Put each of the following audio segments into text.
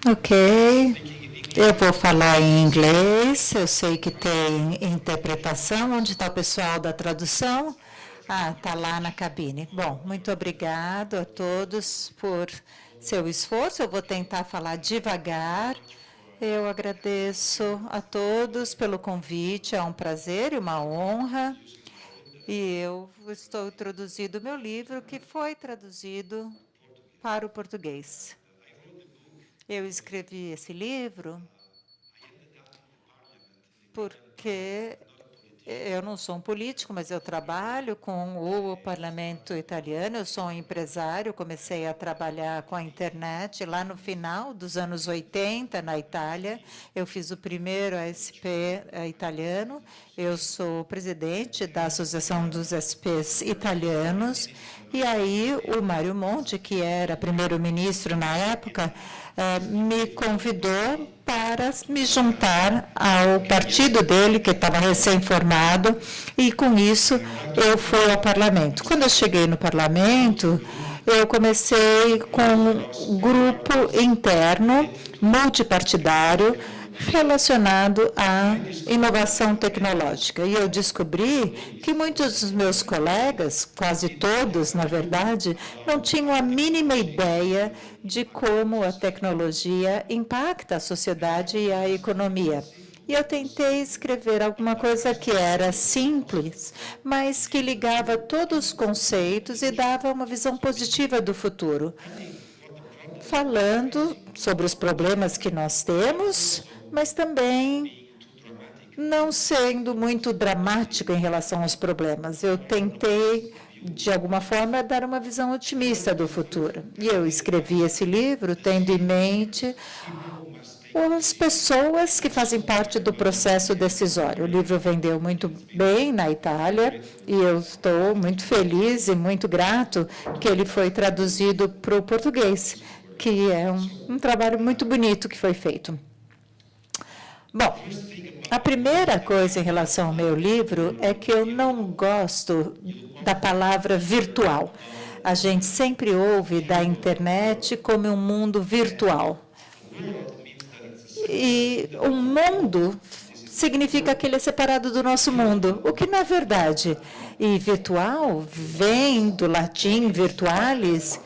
Ok, eu vou falar em inglês. Eu sei que tem interpretação. Onde está o pessoal da tradução? Ah, está lá na cabine. Bom, muito obrigado a todos por seu esforço. Eu vou tentar falar devagar. Eu agradeço a todos pelo convite. É um prazer e uma honra. E eu estou traduzindo o meu livro, que foi traduzido para o português. Eu escrevi esse livro porque eu não sou um político, mas eu trabalho com o parlamento italiano. Eu sou um empresário, comecei a trabalhar com a internet lá no final dos anos 80, na Itália. Eu fiz o primeiro ASP italiano. Eu sou presidente da Associação dos SPs Italianos. E aí o Mário Monti, que era primeiro-ministro na época, me convidou para me juntar ao partido dele, que estava recém-formado, e com isso eu fui ao parlamento. Quando eu cheguei no parlamento, eu comecei com um grupo interno, multipartidário, relacionado à inovação tecnológica. E eu descobri que muitos dos meus colegas, quase todos, na verdade, não tinham a mínima ideia de como a tecnologia impacta a sociedade e a economia. E eu tentei escrever alguma coisa que era simples, mas que ligava todos os conceitos e dava uma visão positiva do futuro, falando sobre os problemas que nós temos, mas também não sendo muito dramático em relação aos problemas. Eu tentei, de alguma forma, dar uma visão otimista do futuro. E eu escrevi esse livro tendo em mente as pessoas que fazem parte do processo decisório. O livro vendeu muito bem na Itália e eu estou muito feliz e muito grato que ele foi traduzido para o português, que é um trabalho muito bonito que foi feito. Bom, a primeira coisa em relação ao meu livro é que eu não gosto da palavra virtual. A gente sempre ouve da internet como um mundo virtual. E o mundo significa que ele é separado do nosso mundo, o que não é verdade. E virtual vem do latim virtualis,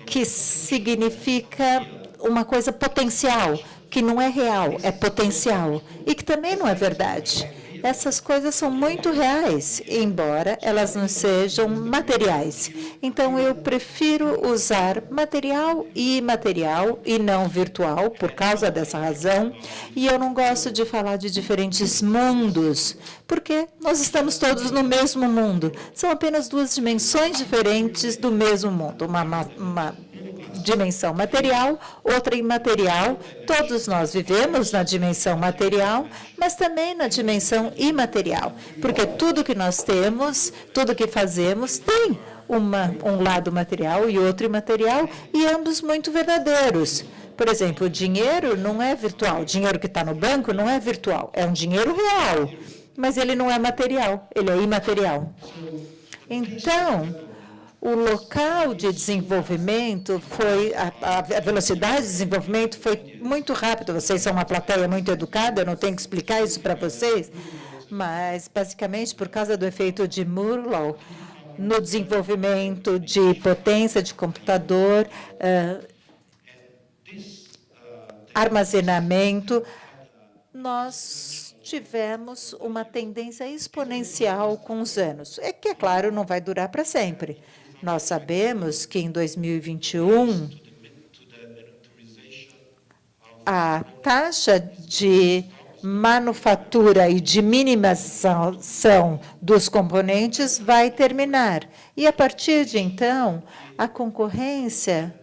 que significa uma coisa potencial, que não é real, é potencial, e que também não é verdade. Essas coisas são muito reais, embora elas não sejam materiais. Então, eu prefiro usar material e imaterial, e não virtual, por causa dessa razão. E eu não gosto de falar de diferentes mundos, porque nós estamos todos no mesmo mundo. São apenas duas dimensões diferentes do mesmo mundo. Uma dimensão material, outra imaterial. Todos nós vivemos na dimensão material, mas também na dimensão imaterial, porque tudo que nós temos, tudo que fazemos, tem um lado material e outro imaterial, e ambos muito verdadeiros. Por exemplo, o dinheiro não é virtual. O dinheiro que está no banco não é virtual, é um dinheiro real, mas ele não é material, ele é imaterial. Então, o local de desenvolvimento foi, a velocidade de desenvolvimento foi muito rápida. Vocês são uma plateia muito educada, eu não tenho que explicar isso para vocês, mas, basicamente, por causa do efeito de Moore's, no desenvolvimento de potência de computador, armazenamento, nós tivemos uma tendência exponencial com os anos. É que, é claro, não vai durar para sempre. Nós sabemos que, em 2021, a taxa de manufatura e de minimização dos componentes vai terminar. E, a partir de então, a concorrência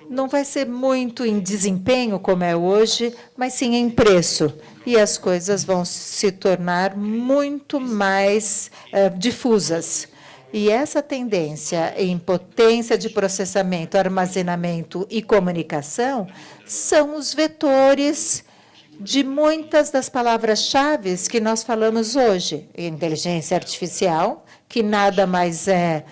não vai ser muito em desempenho, como é hoje, mas sim em preço. E as coisas vão se tornar muito mais difusas. E essa tendência em potência de processamento, armazenamento e comunicação são os vetores de muitas das palavras-chave que nós falamos hoje. Inteligência artificial, que nada mais é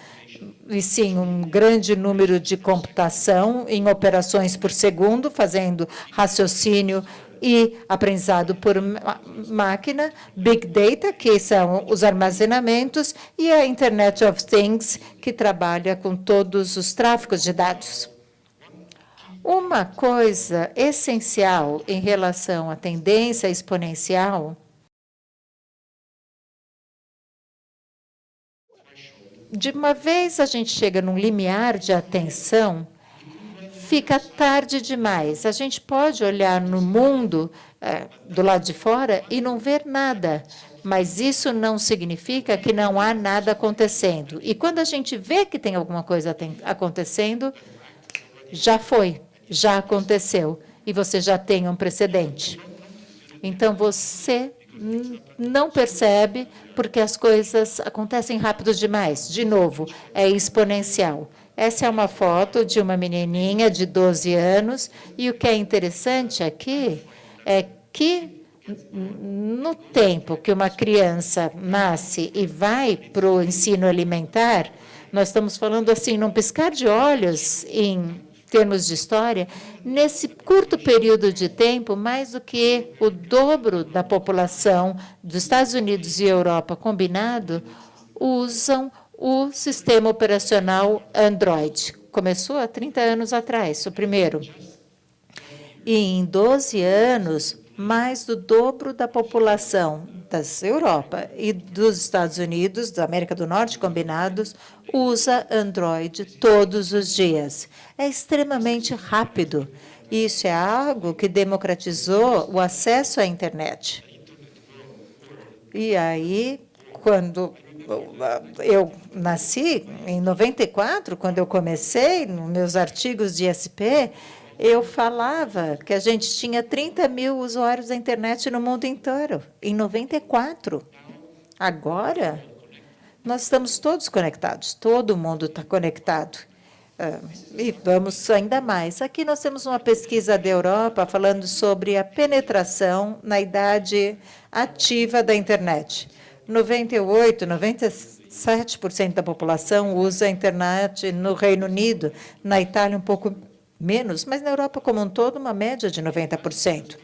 e sim um grande número de computação em operações por segundo, fazendo raciocínio e aprendizado por máquina, Big Data, que são os armazenamentos, e a Internet of Things, que trabalha com todos os tráficos de dados. Uma coisa essencial em relação à tendência exponencial, de uma vez a gente chega num limiar de atenção, fica tarde demais. A gente pode olhar no mundo do lado de fora e não ver nada, mas isso não significa que não há nada acontecendo. E quando a gente vê que tem alguma coisa acontecendo, já foi, já aconteceu, e você já tem um precedente. Então, você não percebe porque as coisas acontecem rápido demais. De novo, é exponencial. Essa é uma foto de uma menininha de 12 anos, e o que é interessante aqui é que, no tempo que uma criança nasce e vai para o ensino alimentar, nós estamos falando assim, num piscar de olhos, em termos de história, nesse curto período de tempo, mais do que o dobro da população dos Estados Unidos e Europa combinado, usam o sistema operacional Android. Começou há 30 anos atrás, o primeiro. E em 12 anos, mais do dobro da população da Europa e dos Estados Unidos, da América do Norte combinados, usa Android todos os dias. É extremamente rápido. Isso é algo que democratizou o acesso à internet. E aí, quando eu nasci, em 94, quando eu comecei, nos meus artigos de SP, eu falava que a gente tinha 30 mil usuários da internet no mundo inteiro, em 94. Agora, nós estamos todos conectados, todo mundo está conectado. E vamos ainda mais. Aqui nós temos uma pesquisa da Europa falando sobre a penetração na idade ativa da internet. 98%, 97% da população usa a internet no Reino Unido, na Itália um pouco menos, mas na Europa como um todo, uma média de 90%.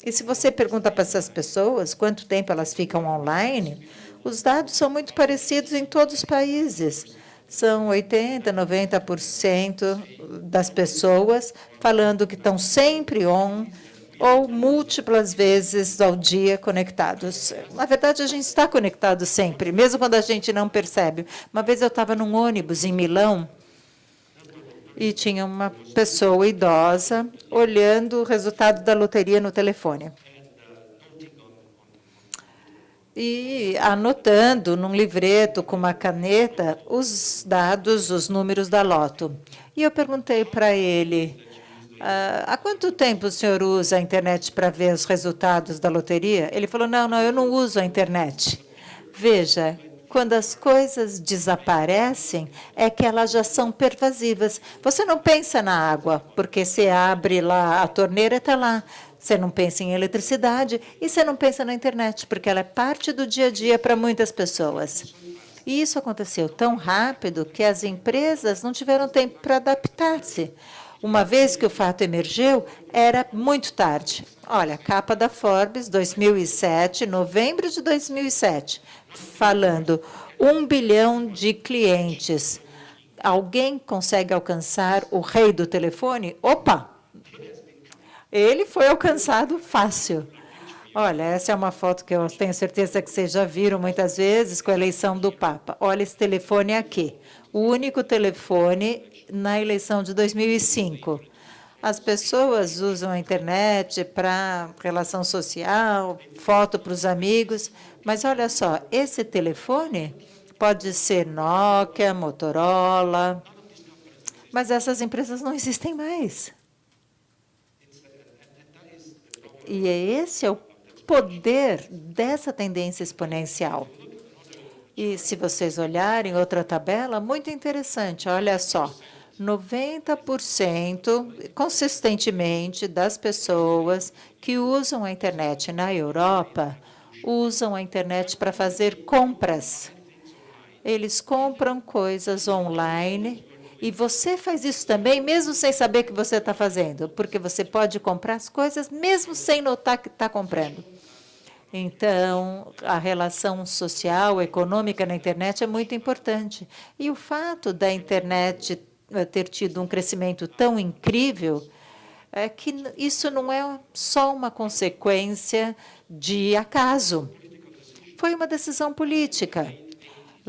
E se você pergunta para essas pessoas quanto tempo elas ficam online, os dados são muito parecidos em todos os países. São 80%, 90% das pessoas falando que estão sempre on ou múltiplas vezes ao dia conectados. Na verdade, a gente está conectado sempre, mesmo quando a gente não percebe. Uma vez eu estava num ônibus em Milão, e tinha uma pessoa idosa olhando o resultado da loteria no telefone. E anotando num livreto com uma caneta os dados, os números da loto. E eu perguntei para ele, há quanto tempo o senhor usa a internet para ver os resultados da loteria? Ele falou, não, eu não uso a internet. Veja, quando as coisas desaparecem, é que elas já são pervasivas. Você não pensa na água, porque você abre lá, a torneira está lá. Você não pensa em eletricidade e você não pensa na internet, porque ela é parte do dia a dia para muitas pessoas. E isso aconteceu tão rápido que as empresas não tiveram tempo para adaptar-se. Uma vez que o fato emergiu, era muito tarde. Olha, a capa da Forbes, 2007, novembro de 2007, falando 1 bilhão de clientes. Alguém consegue alcançar o rei do telefone? Opa! Ele foi alcançado fácil. Olha, essa é uma foto que eu tenho certeza que vocês já viram muitas vezes com a eleição do Papa. Olha esse telefone aqui, o único telefone na eleição de 2005. As pessoas usam a internet para relação social, foto para os amigos, mas olha só, esse telefone pode ser Nokia, Motorola, mas essas empresas não existem mais. E esse é o poder dessa tendência exponencial. E se vocês olharem outra tabela, muito interessante, olha só, 90% consistentemente das pessoas que usam a internet na Europa usam a internet para fazer compras. Eles compram coisas online e você faz isso também, mesmo sem saber que você está fazendo, porque você pode comprar as coisas mesmo sem notar que está comprando. Então, a relação social, econômica na internet é muito importante. E o fato da internet ter tido um crescimento tão incrível é que isso não é só uma consequência de acaso. Foi uma decisão política.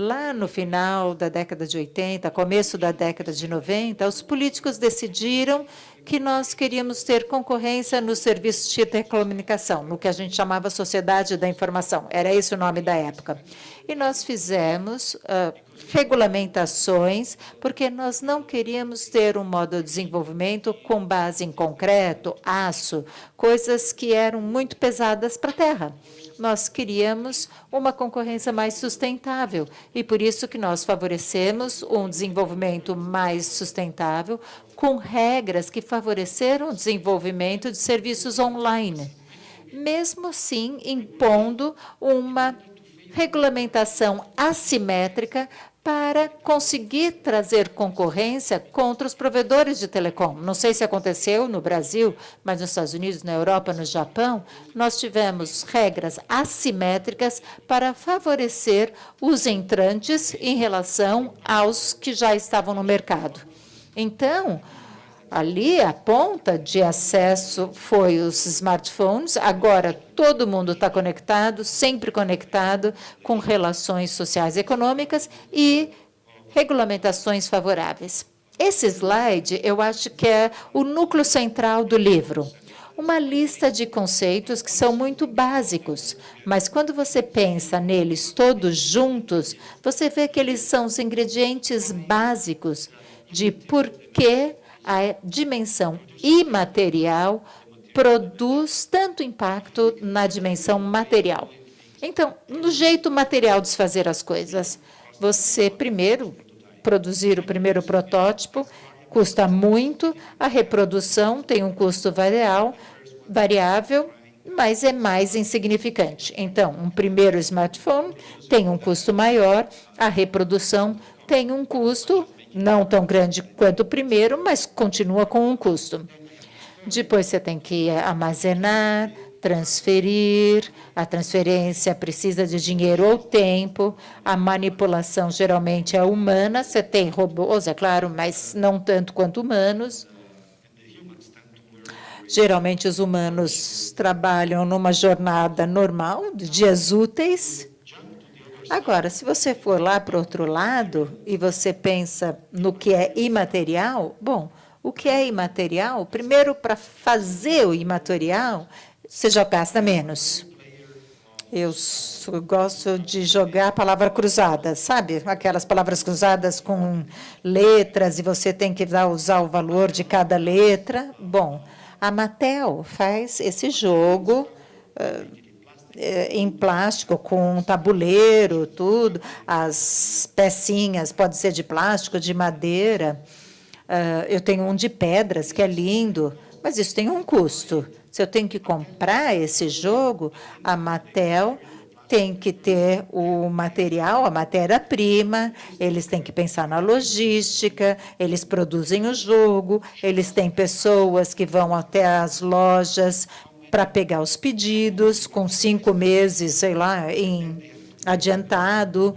Lá no final da década de 80, começo da década de 90, os políticos decidiram que nós queríamos ter concorrência nos serviços de telecomunicação, no que a gente chamava Sociedade da Informação. Era esse o nome da época. E nós fizemos regulamentações, porque nós não queríamos ter um modo de desenvolvimento com base em concreto, aço, coisas que eram muito pesadas para a terra. Nós queríamos uma concorrência mais sustentável e por isso que nós favorecemos um desenvolvimento mais sustentável com regras que favoreceram o desenvolvimento de serviços online, mesmo assim impondo uma regulamentação assimétrica para conseguir trazer concorrência contra os provedores de telecom. Não sei se aconteceu no Brasil, mas nos Estados Unidos, na Europa, no Japão, nós tivemos regras assimétricas para favorecer os entrantes em relação aos que já estavam no mercado. Então, ali, a ponta de acesso foi os smartphones. Agora, todo mundo está conectado, sempre conectado, com relações sociais e econômicas e regulamentações favoráveis. Esse slide, eu acho que é o núcleo central do livro. Uma lista de conceitos que são muito básicos, mas quando você pensa neles todos juntos, você vê que eles são os ingredientes básicos de por que a dimensão imaterial produz tanto impacto na dimensão material. Então, no jeito material de se fazer as coisas, você primeiro produzir o primeiro protótipo custa muito, a reprodução tem um custo variável, mas é mais insignificante. Então, um primeiro smartphone tem um custo maior, a reprodução tem um custo não tão grande quanto o primeiro, mas continua com um custo. Depois você tem que armazenar, transferir, a transferência precisa de dinheiro ou tempo, a manipulação geralmente é humana, você tem robôs, é claro, mas não tanto quanto humanos. Geralmente os humanos trabalham numa jornada normal, de dias úteis. Agora, se você for lá para o outro lado e você pensa no que é imaterial, bom, o que é imaterial, primeiro, para fazer o imaterial, você já gasta menos. Eu gosto de jogar a palavra cruzada, sabe? Aquelas palavras cruzadas com letras e você tem que usar o valor de cada letra. Bom, a Mattel faz esse jogo em plástico, com um tabuleiro, tudo. As pecinhas podem ser de plástico, de madeira. Eu tenho um de pedras, que é lindo, mas isso tem um custo. Se eu tenho que comprar esse jogo, a Mattel tem que ter o material, a matéria-prima, eles têm que pensar na logística, eles produzem o jogo, eles têm pessoas que vão até as lojas para pegar os pedidos, com 5 meses, sei lá, em adiantado.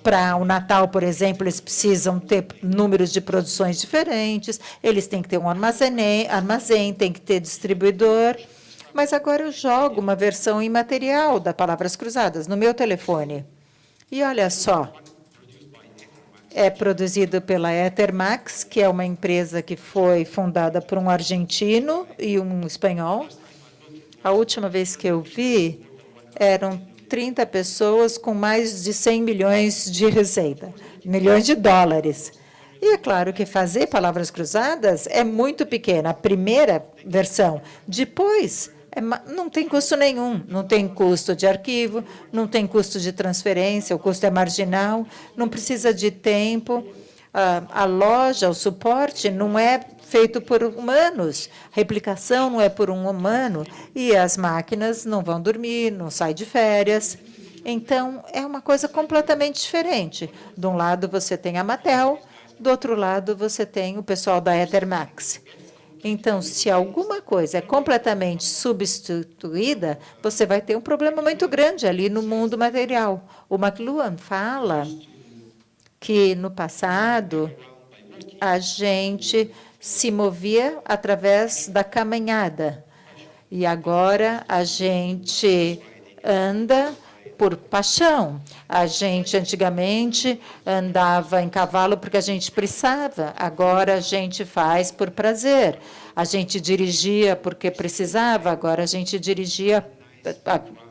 Para o Natal, por exemplo, eles precisam ter números de produções diferentes, eles têm que ter um armazém, tem que ter distribuidor. Mas agora eu jogo uma versão imaterial da Palavras Cruzadas no meu telefone. E olha só, é produzido pela Ethermax, que é uma empresa que foi fundada por um argentino e um espanhol. A última vez que eu vi, eram 30 pessoas com mais de 100 milhões de receita, milhões de dólares. E é claro que fazer palavras cruzadas é muito pequena, a primeira versão. Depois, não tem custo nenhum, não tem custo de arquivo, não tem custo de transferência, o custo é marginal, não precisa de tempo. A loja, o suporte, não é feito por humanos, a replicação não é por um humano, e as máquinas não vão dormir, não saem de férias. Então, é uma coisa completamente diferente. De um lado, você tem a Mattel, do outro lado, você tem o pessoal da Ethermax. Então, se alguma coisa é completamente substituída, você vai ter um problema muito grande ali no mundo material. O McLuhan fala que, no passado, a gente se movia através da caminhada. E agora a gente anda por paixão. A gente antigamente andava em cavalo porque a gente precisava, agora a gente faz por prazer. A gente dirigia porque precisava, agora a gente dirigia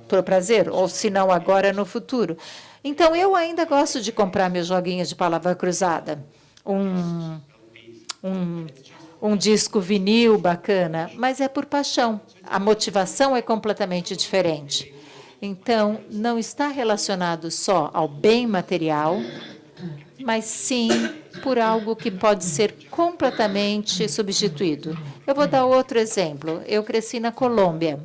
por prazer, ou se não, agora no futuro. Então, eu ainda gosto de comprar meus joguinhos de palavra cruzada. Um, um disco vinil bacana, mas é por paixão. A motivação é completamente diferente. Então, não está relacionado só ao bem material, mas sim por algo que pode ser completamente substituído. Eu vou dar outro exemplo. Eu cresci na Colômbia.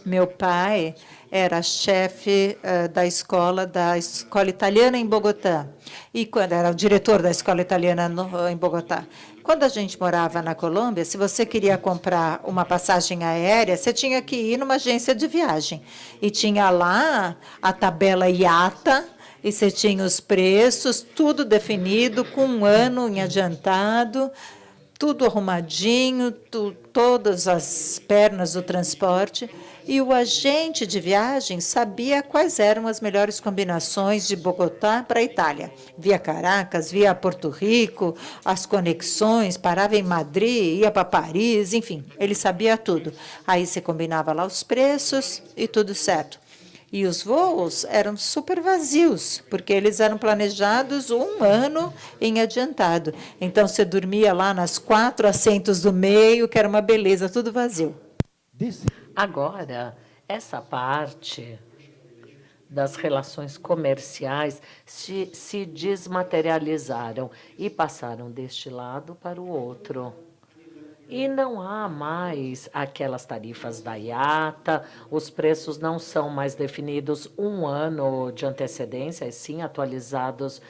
Meu pai era chefe da escola italiana em Bogotá, e quando era o diretor da escola italiana em Bogotá. Quando a gente morava na Colômbia, se você queria comprar uma passagem aérea, você tinha que ir numa agência de viagem. E tinha lá a tabela IATA, e você tinha os preços, tudo definido, com um ano em adiantado, tudo arrumadinho, todas as pernas do transporte. E o agente de viagem sabia quais eram as melhores combinações de Bogotá para a Itália. Via Caracas, via Porto Rico, as conexões, parava em Madrid, ia para Paris, enfim, ele sabia tudo. Aí você combinava lá os preços e tudo certo. E os voos eram super vazios, porque eles eram planejados um ano em adiantado. Então, você dormia lá nas 4 assentos do meio, que era uma beleza, tudo vazio. Agora, essa parte das relações comerciais se desmaterializaram e passaram deste lado para o outro. E não há mais aquelas tarifas da IATA, os preços não são mais definidos um ano de antecedência, e sim atualizados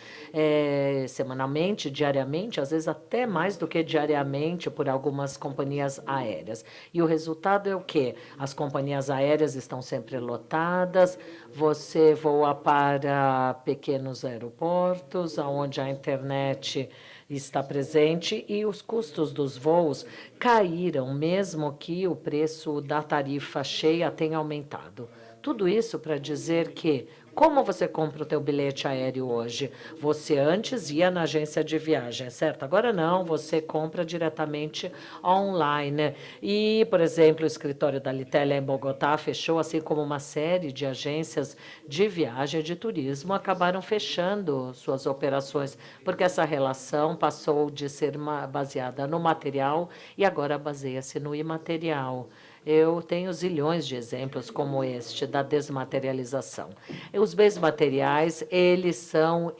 semanalmente, diariamente, às vezes até mais do que diariamente por algumas companhias aéreas. E o resultado é o quê? As companhias aéreas estão sempre lotadas, você voa para pequenos aeroportos, onde a internet está presente e os custos dos voos caíram, mesmo que o preço da tarifa cheia tenha aumentado. Tudo isso para dizer que, como você compra o teu bilhete aéreo hoje? Você antes ia na agência de viagem, certo? Agora não, você compra diretamente online. E, por exemplo, o escritório da Litélia em Bogotá fechou, assim como uma série de agências de viagem e de turismo acabaram fechando suas operações, porque essa relação passou de ser baseada no material e agora baseia-se no imaterial. Eu tenho zilhões de exemplos como este da desmaterialização. Os bens materiais, eles são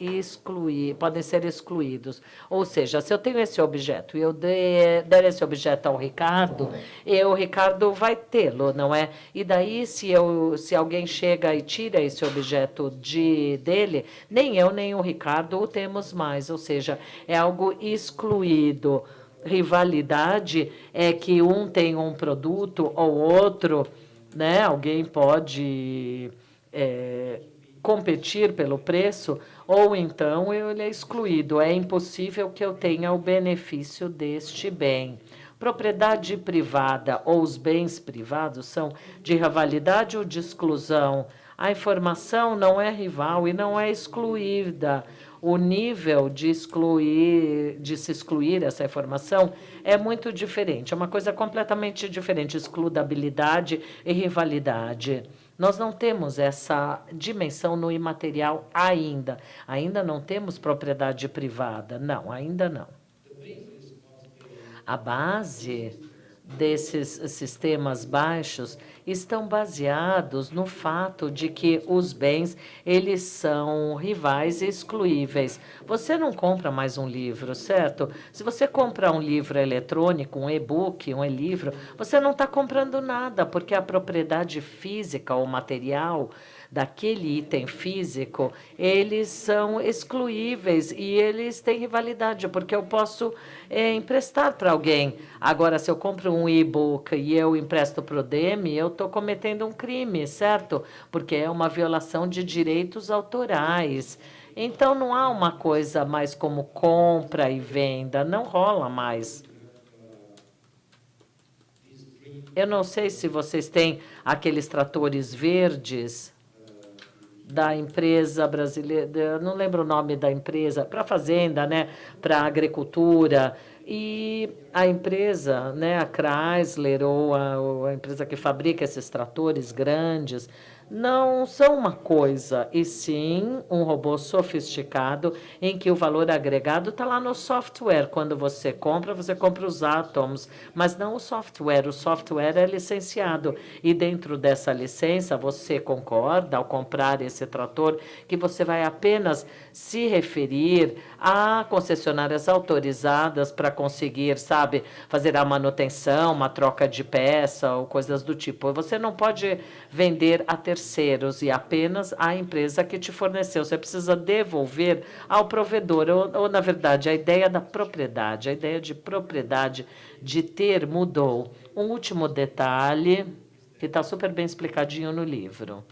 podem ser excluídos. Ou seja, se eu tenho esse objeto e eu der esse objeto ao Ricardo, o Ricardo vai tê-lo, não é? E daí, se alguém chega e tira esse objeto dele, nem eu nem o Ricardo o temos mais. Ou seja, é algo excluído. Rivalidade é que um tem um produto ou outro, né? Alguém pode competir pelo preço, ou então ele é excluído. É impossível que eu tenha o benefício deste bem. Propriedade privada ou os bens privados são de rivalidade ou de exclusão. A informação não é rival e não é excluída. O nível de se excluir essa informação é muito diferente. É uma coisa completamente diferente, excludabilidade e rivalidade. Nós não temos essa dimensão no imaterial ainda. Ainda não temos propriedade privada. Não, ainda não. A base desses sistemas baixos estão baseados no fato de que os bens, eles são rivais e excluíveis. Você não compra mais um livro, certo? Se você comprar um livro eletrônico, um e-book, um e-livro, você não está comprando nada, porque a propriedade física ou material daquele item físico, eles são excluíveis e eles têm rivalidade, porque eu posso emprestar para alguém. Agora, se eu compro um e-book e eu empresto para o Demi, eu estou cometendo um crime, certo? Porque é uma violação de direitos autorais. Então, não há uma coisa mais como compra e venda, não rola mais. Eu não sei se vocês têm aqueles tratores verdes da empresa brasileira, eu não lembro o nome da empresa, para a fazenda, né, para a agricultura. E a empresa, né, a Chrysler ou a empresa que fabrica esses tratores grandes, não são uma coisa, e sim um robô sofisticado em que o valor agregado está lá no software. Quando você compra os átomos, mas não o software. O software é licenciado. E dentro dessa licença, você concorda, ao comprar esse trator, que você vai apenas se referir a concessionárias autorizadas para conseguir, sabe, fazer a manutenção, uma troca de peça ou coisas do tipo. Você não pode vender a terceiros e apenas à empresa que te forneceu. Você precisa devolver ao provedor, ou na verdade, a ideia da propriedade, a ideia de propriedade, de ter, mudou. Um último detalhe, que está super bem explicadinho no livro.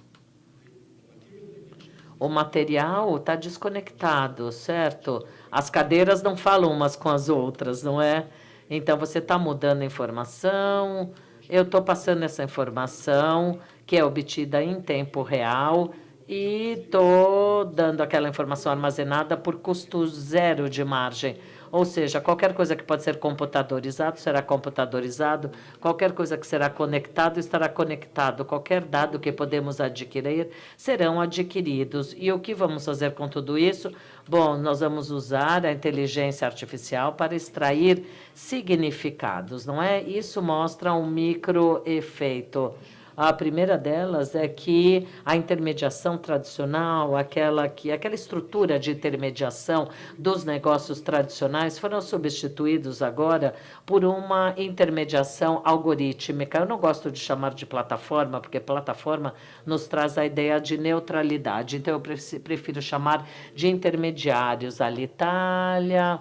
O material está desconectado, certo? As cadeiras não falam umas com as outras, não é? Então, você está mudando a informação, eu estou passando essa informação, que é obtida em tempo real, e estou dando aquela informação armazenada por custo zero de margem. Ou seja, qualquer coisa que pode ser computadorizado, será computadorizado, qualquer coisa que será conectado, estará conectado, qualquer dado que podemos adquirir, serão adquiridos. E o que vamos fazer com tudo isso? Bom, nós vamos usar a inteligência artificial para extrair significados, não é? Isso mostra um microefeito. A primeira delas é que a intermediação tradicional, aquela estrutura de intermediação dos negócios tradicionais foram substituídos agora por uma intermediação algorítmica. Eu não gosto de chamar de plataforma, porque plataforma nos traz a ideia de neutralidade. Então, eu prefiro chamar de intermediários. A Alitalia,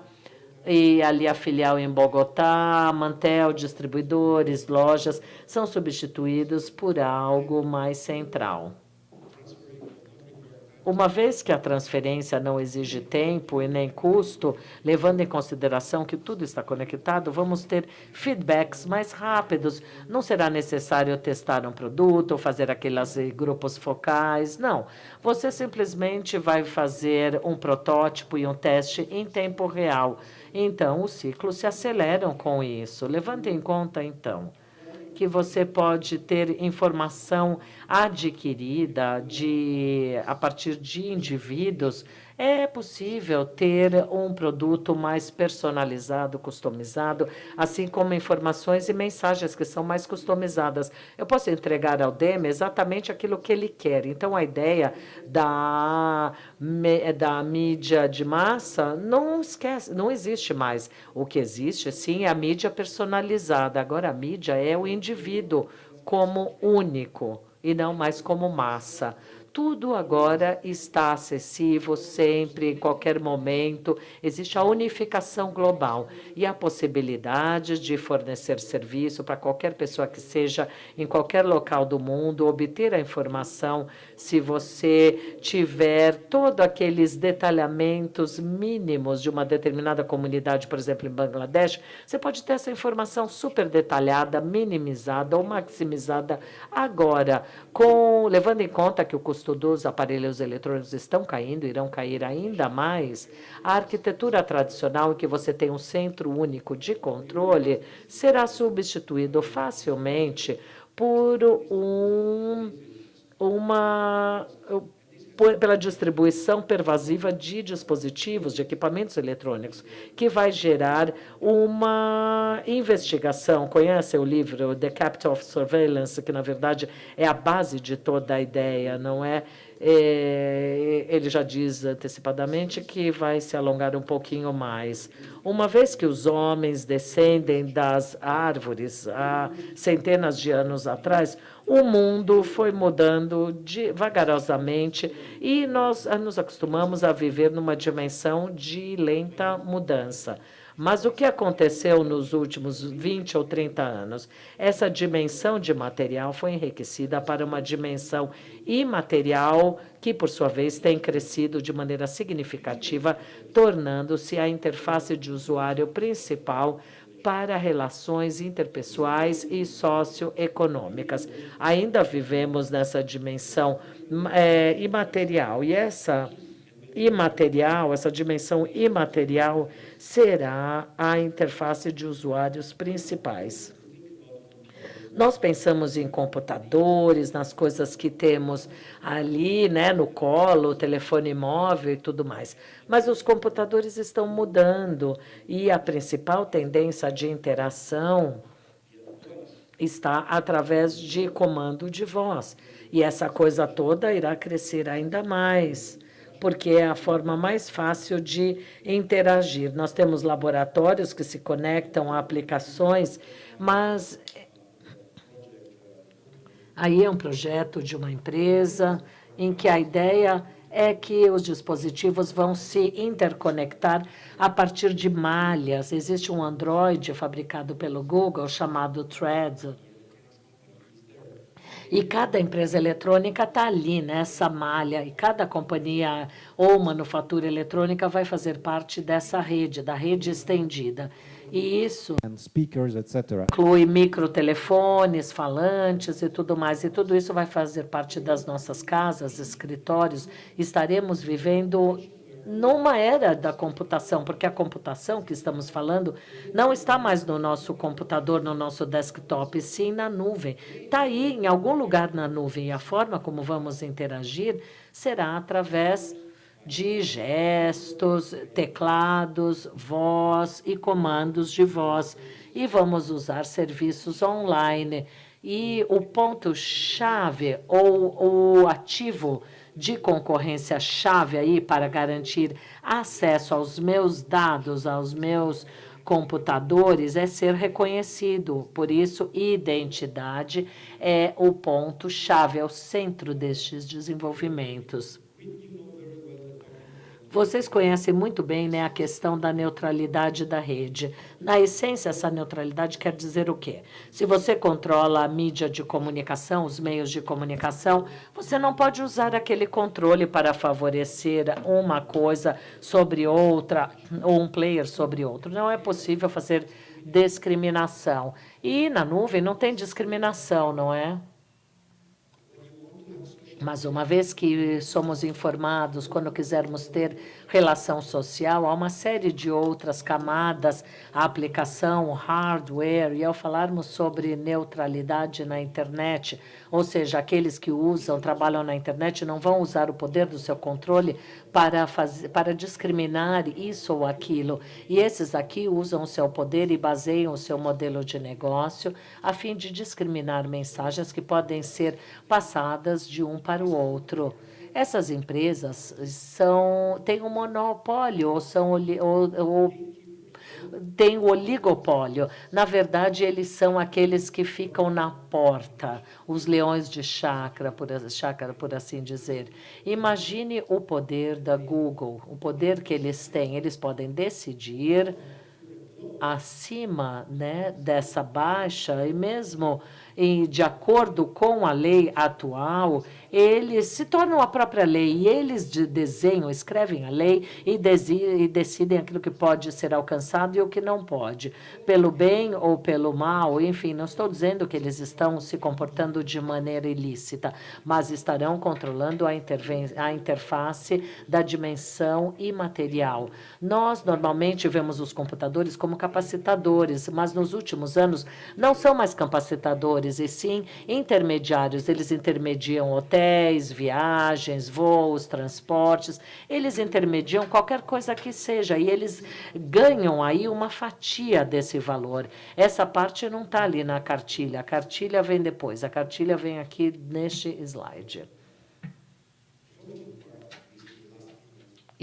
e ali a filial em Bogotá, Mantel, distribuidores, lojas, são substituídos por algo mais central. Uma vez que a transferência não exige tempo e nem custo, levando em consideração que tudo está conectado, vamos ter feedbacks mais rápidos. Não será necessário testar um produto ou fazer aqueles grupos focais. Não. Você simplesmente vai fazer um protótipo e um teste em tempo real. Então, os ciclos se aceleram com isso. Levante em conta, então, que você pode ter informação adquirida a partir de indivíduos, é possível ter um produto mais personalizado, customizado, assim como informações e mensagens que são mais customizadas. Eu posso entregar ao Demi exatamente aquilo que ele quer. Então, a ideia da mídia de massa não existe mais. O que existe, sim, é a mídia personalizada. Agora, a mídia é o indivíduo como único e não mais como massa. Tudo agora está acessível sempre, em qualquer momento. Existe a unificação global e a possibilidade de fornecer serviço para qualquer pessoa que seja em qualquer local do mundo, obter a informação. Se você tiver todos aqueles detalhamentos mínimos de uma determinada comunidade, por exemplo, em Bangladesh, você pode ter essa informação super detalhada, minimizada ou maximizada agora, levando em conta que o custo dos aparelhos eletrônicos estão caindo, irão cair ainda mais. A arquitetura tradicional, em que você tem um centro único de controle, será substituído facilmente por pela distribuição pervasiva de dispositivos, de equipamentos eletrônicos, que vai gerar uma investigação. Conhece o livro The Capital of Surveillance, que, na verdade, é a base de toda a ideia, não é? Ele já diz antecipadamente que vai se alongar um pouquinho mais. Uma vez que os homens descendem das árvores há centenas de anos atrás, o mundo foi mudando vagarosamente e nós nos acostumamos a viver numa dimensão de lenta mudança. Mas o que aconteceu nos últimos 20 ou 30 anos? Essa dimensão de material foi enriquecida para uma dimensão imaterial que, por sua vez, tem crescido de maneira significativa, tornando-se a interface de usuário principal para relações interpessoais e socioeconômicas. Ainda vivemos nessa dimensão imaterial, e essa dimensão imaterial será a interface de usuários principais. Nós pensamos em computadores, nas coisas que temos ali, né, no colo, o telefone móvel e tudo mais. Mas os computadores estão mudando e a principal tendência de interação está através de comando de voz. E essa coisa toda irá crescer ainda mais, porque é a forma mais fácil de interagir. Nós temos laboratórios que se conectam a aplicações, mas aí é um projeto de uma empresa em que a ideia é que os dispositivos vão se interconectar a partir de malhas. Existe um Android fabricado pelo Google chamado Threads. E cada empresa eletrônica está ali nessa malha, e cada companhia ou manufatura eletrônica vai fazer parte dessa rede, da rede estendida. E isso inclui microtelefones, falantes e tudo mais. E tudo isso vai fazer parte das nossas casas, escritórios. Estaremos vivendo numa era da computação, porque a computação que estamos falando não está mais no nosso computador, no nosso desktop, sim na nuvem. Está aí, em algum lugar na nuvem, e a forma como vamos interagir será através de gestos, teclados, voz e comandos de voz. E vamos usar serviços online. E o ponto-chave, ou o ativo de concorrência-chave aí para garantir acesso aos meus dados, aos meus computadores, é ser reconhecido. Por isso, identidade é o ponto-chave, é o centro destes desenvolvimentos. Vocês conhecem muito bem, né, a questão da neutralidade da rede. Na essência, essa neutralidade quer dizer o quê? Se você controla a mídia de comunicação, os meios de comunicação, você não pode usar aquele controle para favorecer uma coisa sobre outra, ou um player sobre outro. Não é possível fazer discriminação. E na nuvem não tem discriminação, não é? Mas uma vez que somos informados, quando quisermos ter relação social, há uma série de outras camadas, a aplicação, o hardware, e ao falarmos sobre neutralidade na internet, ou seja, aqueles que trabalham na internet, não vão usar o poder do seu controle para discriminar isso ou aquilo. E esses aqui usam o seu poder e baseiam o seu modelo de negócio a fim de discriminar mensagens que podem ser passadas de um para o outro. Essas empresas têm um monopólio ou têm o oligopólio. Na verdade, eles são aqueles que ficam na porta, os leões de chácara, por assim dizer. Imagine o poder da Google, o poder que eles têm. Eles podem decidir acima, né, dessa baixa, e mesmo de acordo com a lei atual, eles se tornam a própria lei, e eles desenham, escrevem a lei e decidem aquilo que pode ser alcançado e o que não pode, pelo bem ou pelo mal. Enfim, não estou dizendo que eles estão se comportando de maneira ilícita, mas estarão controlando a interface da dimensão imaterial. Nós, normalmente, vemos os computadores como capacitadores, mas nos últimos anos não são mais capacitadores, e sim intermediários. Eles intermediam hotéis, viagens, voos, transportes. Eles intermediam qualquer coisa que seja, e eles ganham aí uma fatia desse valor. Essa parte não está ali na cartilha. A cartilha vem depois. A cartilha vem aqui neste slide.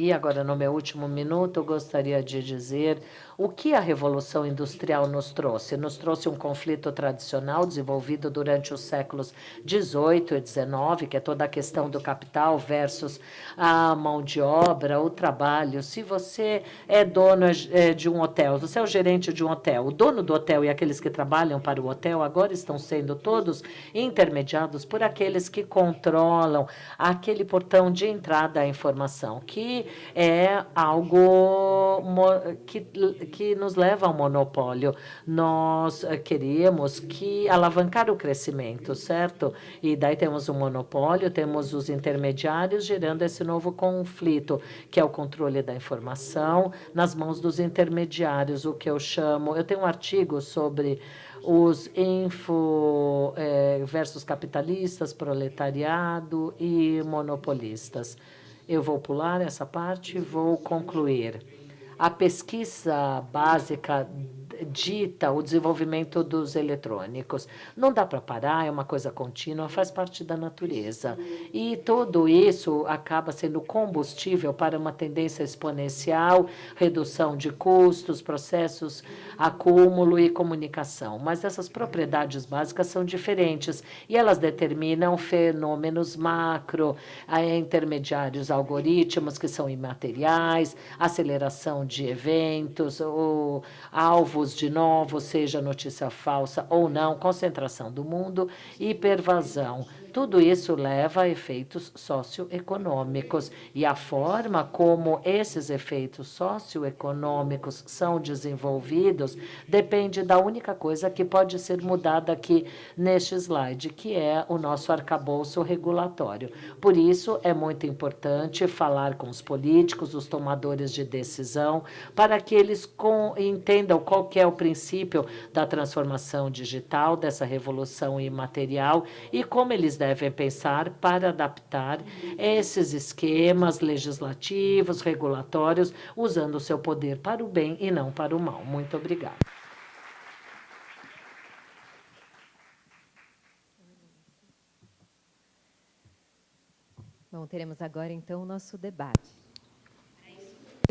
E agora, no meu último minuto, eu gostaria de dizer o que a Revolução Industrial nos trouxe. Nos trouxe um conflito tradicional desenvolvido durante os séculos XVIII e XIX, que é toda a questão do capital versus a mão de obra, o trabalho. Se você é dono de um hotel, você é o gerente de um hotel, o dono do hotel e aqueles que trabalham para o hotel agora estão sendo todos intermediados por aqueles que controlam aquele portão de entrada à informação, que é algo que nos leva ao monopólio. Nós queremos alavancar o crescimento, certo? E daí temos um monopólio, temos os intermediários gerando esse novo conflito, que é o controle da informação nas mãos dos intermediários, o que eu chamo... Eu tenho um artigo sobre os versus capitalistas, proletariado e monopolistas. Eu vou pular essa parte e vou concluir. A pesquisa básica dita o desenvolvimento dos eletrônicos. Não dá para parar, é uma coisa contínua, faz parte da natureza. E tudo isso acaba sendo combustível para uma tendência exponencial, redução de custos, processos, acúmulo e comunicação. Mas essas propriedades básicas são diferentes e elas determinam fenômenos macro, intermediários algoritmos que são imateriais, aceleração de eventos, ou alvos de novo, seja notícia falsa ou não, concentração do mundo e pervasão. Tudo isso leva a efeitos socioeconômicos. E a forma como esses efeitos socioeconômicos são desenvolvidos depende da única coisa que pode ser mudada aqui neste slide, que é o nosso arcabouço regulatório. Por isso, é muito importante falar com os políticos, os tomadores de decisão, para que eles entendam qual que é o princípio da transformação digital, dessa revolução imaterial, e como eles devem pensar para adaptar esses esquemas legislativos, regulatórios, usando o seu poder para o bem e não para o mal. Muito obrigada. Bom, teremos agora, então, o nosso debate.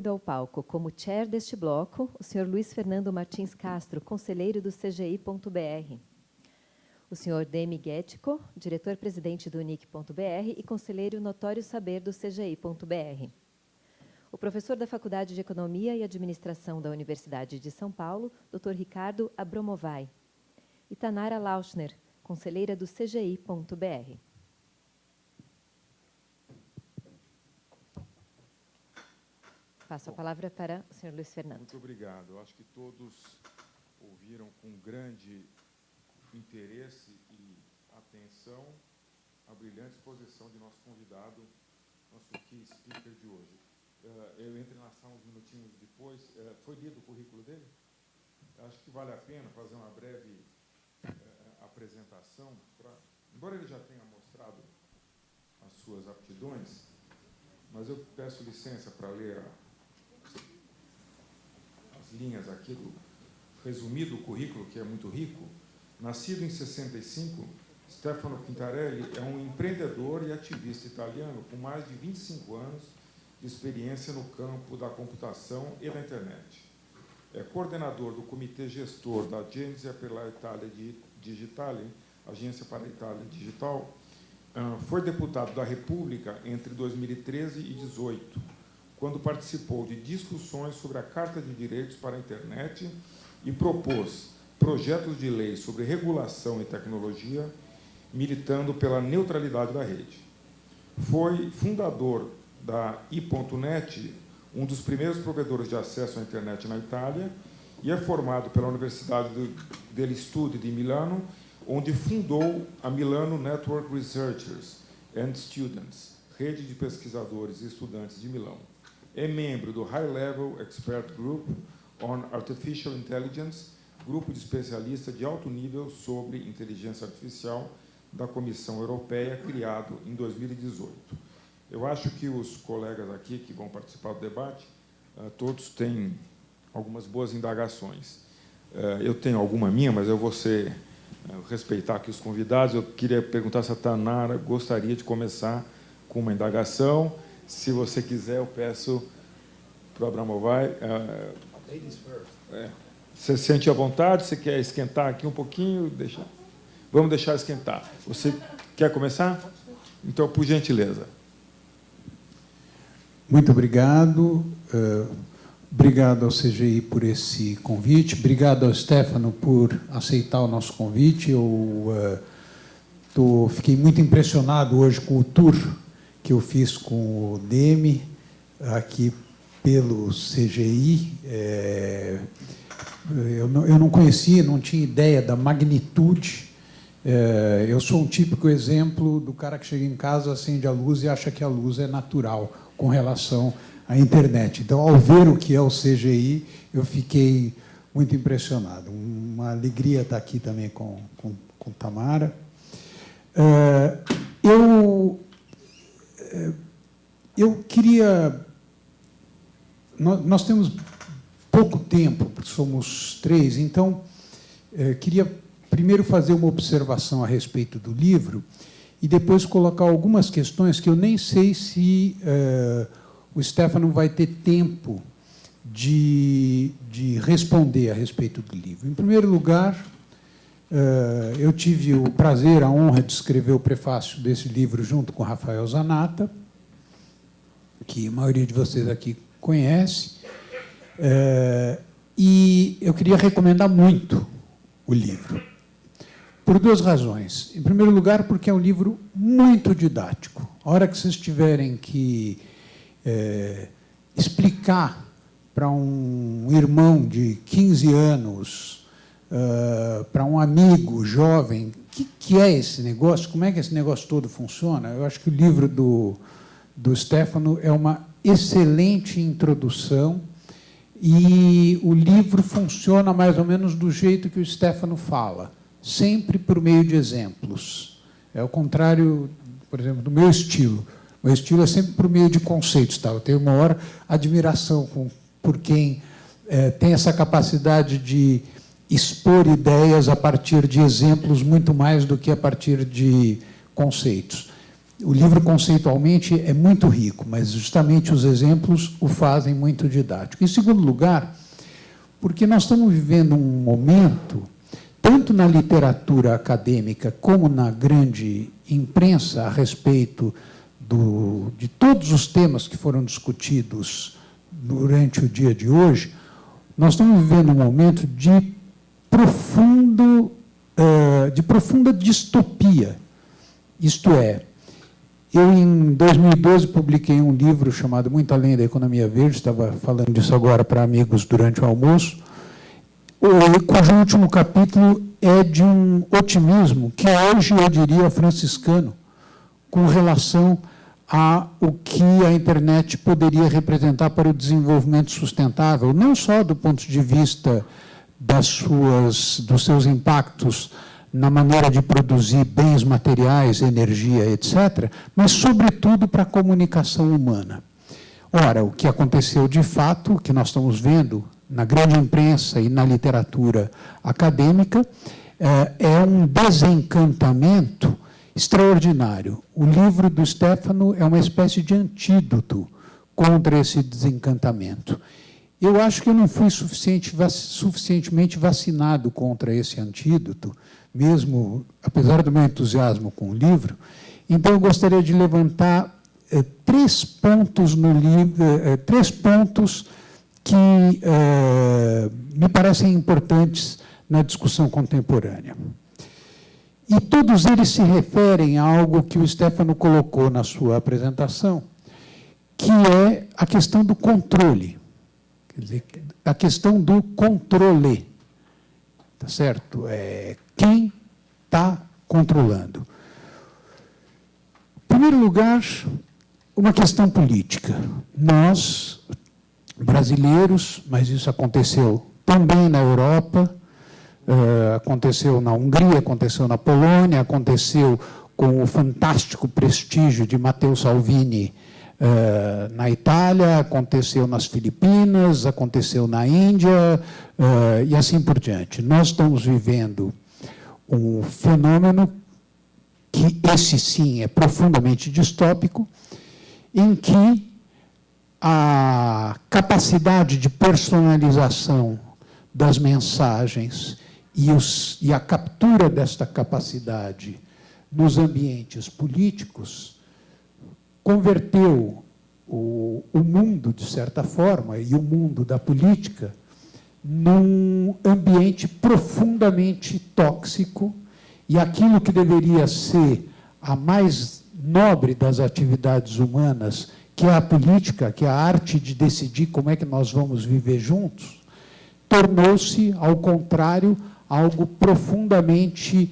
Ao palco, como chair deste bloco, o senhor Luiz Fernando Martins Castro, conselheiro do CGI.br. O senhor Demi Guetico, diretor-presidente do UNIC.br e conselheiro notório saber do CGI.br. O professor da Faculdade de Economia e Administração da Universidade de São Paulo, Dr. Ricardo Abromovai. E Tanara Lauschner, conselheira do CGI.br. Passo a palavra para o senhor Luiz Fernando. Muito obrigado. Eu acho que todos ouviram com grande interesse e atenção a brilhante exposição de nosso convidado, nosso key speaker de hoje. Eu entrei na sala uns minutinhos depois. Foi lido o currículo dele? Acho que vale a pena fazer uma breve apresentação. Embora ele já tenha mostrado as suas aptidões, mas eu peço licença para ler as linhas aqui do resumido currículo, que é muito rico. Nascido em 65, Stefano Quintarelli é um empreendedor e ativista italiano com mais de 25 anos de experiência no campo da computação e da internet. É coordenador do comitê gestor da Agenzia per l'Italia Digitale, Agência para a Itália Digital. Foi deputado da República entre 2013 e 2018, quando participou de discussões sobre a Carta de Direitos para a Internet e propôs projetos de lei sobre regulação e tecnologia, militando pela neutralidade da rede. Foi fundador da i.net, um dos primeiros provedores de acesso à internet na Itália, e é formado pela Universidade degli Studi di Milano, onde fundou a Milano Network Researchers and Students, rede de pesquisadores e estudantes de Milão. É membro do High Level Expert Group on Artificial Intelligence, grupo de especialistas de alto nível sobre inteligência artificial da Comissão Europeia, criado em 2018. Eu acho que os colegas aqui que vão participar do debate, todos têm algumas boas indagações. Eu tenho alguma minha, mas eu vou respeitar aqui os convidados. Eu queria perguntar se a Tanara gostaria de começar com uma indagação, Se você quiser, eu peço para o Abramovay. Você sente à vontade? Você quer esquentar aqui um pouquinho? Vamos deixar esquentar. Você quer começar? Então, por gentileza. Muito obrigado. Obrigado ao CGI por esse convite. Obrigado ao Stefano por aceitar o nosso convite. Fiquei muito impressionado hoje com o tour que eu fiz com o Demi, aqui pelo CGI. Eu não conhecia, não tinha ideia da magnitude. Eu sou um típico exemplo do cara que chega em casa, acende a luz e acha que a luz é natural com relação à internet. Então, ao ver o que é o CGI, eu fiquei muito impressionado. Uma alegria estar aqui também com Tamara. Eu queria... Nós temos pouco tempo, porque somos 3, então, queria primeiro fazer uma observação a respeito do livro e depois colocar algumas questões que eu nem sei se o Stefano vai ter tempo de responder a respeito do livro. Em primeiro lugar, eu tive o prazer, a honra de escrever o prefácio desse livro junto com Rafael Zanatta, que a maioria de vocês aqui conhece, e eu queria recomendar muito o livro, por 2 razões. Em primeiro lugar, porque é um livro muito didático. A hora que vocês tiverem que explicar para um irmão de 15 anos, para um amigo jovem, o que é esse negócio, como é que esse negócio todo funciona, eu acho que o livro do Stefano é uma excelente introdução e o livro funciona mais ou menos do jeito que o Stefano fala, sempre por meio de exemplos. É o contrário, por exemplo, do meu estilo. O meu estilo é sempre por meio de conceitos. Tá? Eu tenho uma maior admiração por quem tem essa capacidade de expor ideias a partir de exemplos muito mais do que a partir de conceitos. O livro, conceitualmente, é muito rico, mas justamente os exemplos o fazem muito didático. Em segundo lugar, porque nós estamos vivendo um momento, tanto na literatura acadêmica como na grande imprensa, a respeito de todos os temas que foram discutidos durante o dia de hoje, nós estamos vivendo um momento de profunda distopia. Isto é, eu, em 2012, publiquei um livro chamado Muito Além da Economia Verde, estava falando disso agora para amigos durante o almoço, cujo último capítulo é de um otimismo que hoje eu diria franciscano, com relação ao que a internet poderia representar para o desenvolvimento sustentável, não só do ponto de vista dos seus impactos na maneira de produzir bens materiais, energia, etc., mas, sobretudo, para a comunicação humana. Ora, o que aconteceu de fato, o que nós estamos vendo na grande imprensa e na literatura acadêmica, é um desencantamento extraordinário. O livro do Stefano é uma espécie de antídoto contra esse desencantamento. Eu acho que eu não fui suficientemente vacinado contra esse antídoto, mesmo, apesar do meu entusiasmo com o livro. Então, eu gostaria de levantar 3 pontos no livro, 3 pontos que me parecem importantes na discussão contemporânea. E todos eles se referem a algo que o Stefano colocou na sua apresentação, que é a questão do controle. Quer dizer, a questão do controle. Tá certo? Quem está controlando? Em primeiro lugar, uma questão política. Nós, brasileiros, mas isso aconteceu também na Europa, aconteceu na Hungria, aconteceu na Polônia, aconteceu com o fantástico prestígio de Matteo Salvini na Itália, aconteceu nas Filipinas, aconteceu na Índia, e assim por diante. Nós estamos vivendo um fenômeno que, esse sim, é profundamente distópico em que a capacidade de personalização das mensagens e a captura desta capacidade nos ambientes políticos converteu o mundo, de certa forma, e o mundo da política, num ambiente profundamente tóxico, e aquilo que deveria ser a mais nobre das atividades humanas, que é a política, que é a arte de decidir como é que nós vamos viver juntos, tornou-se, ao contrário, algo profundamente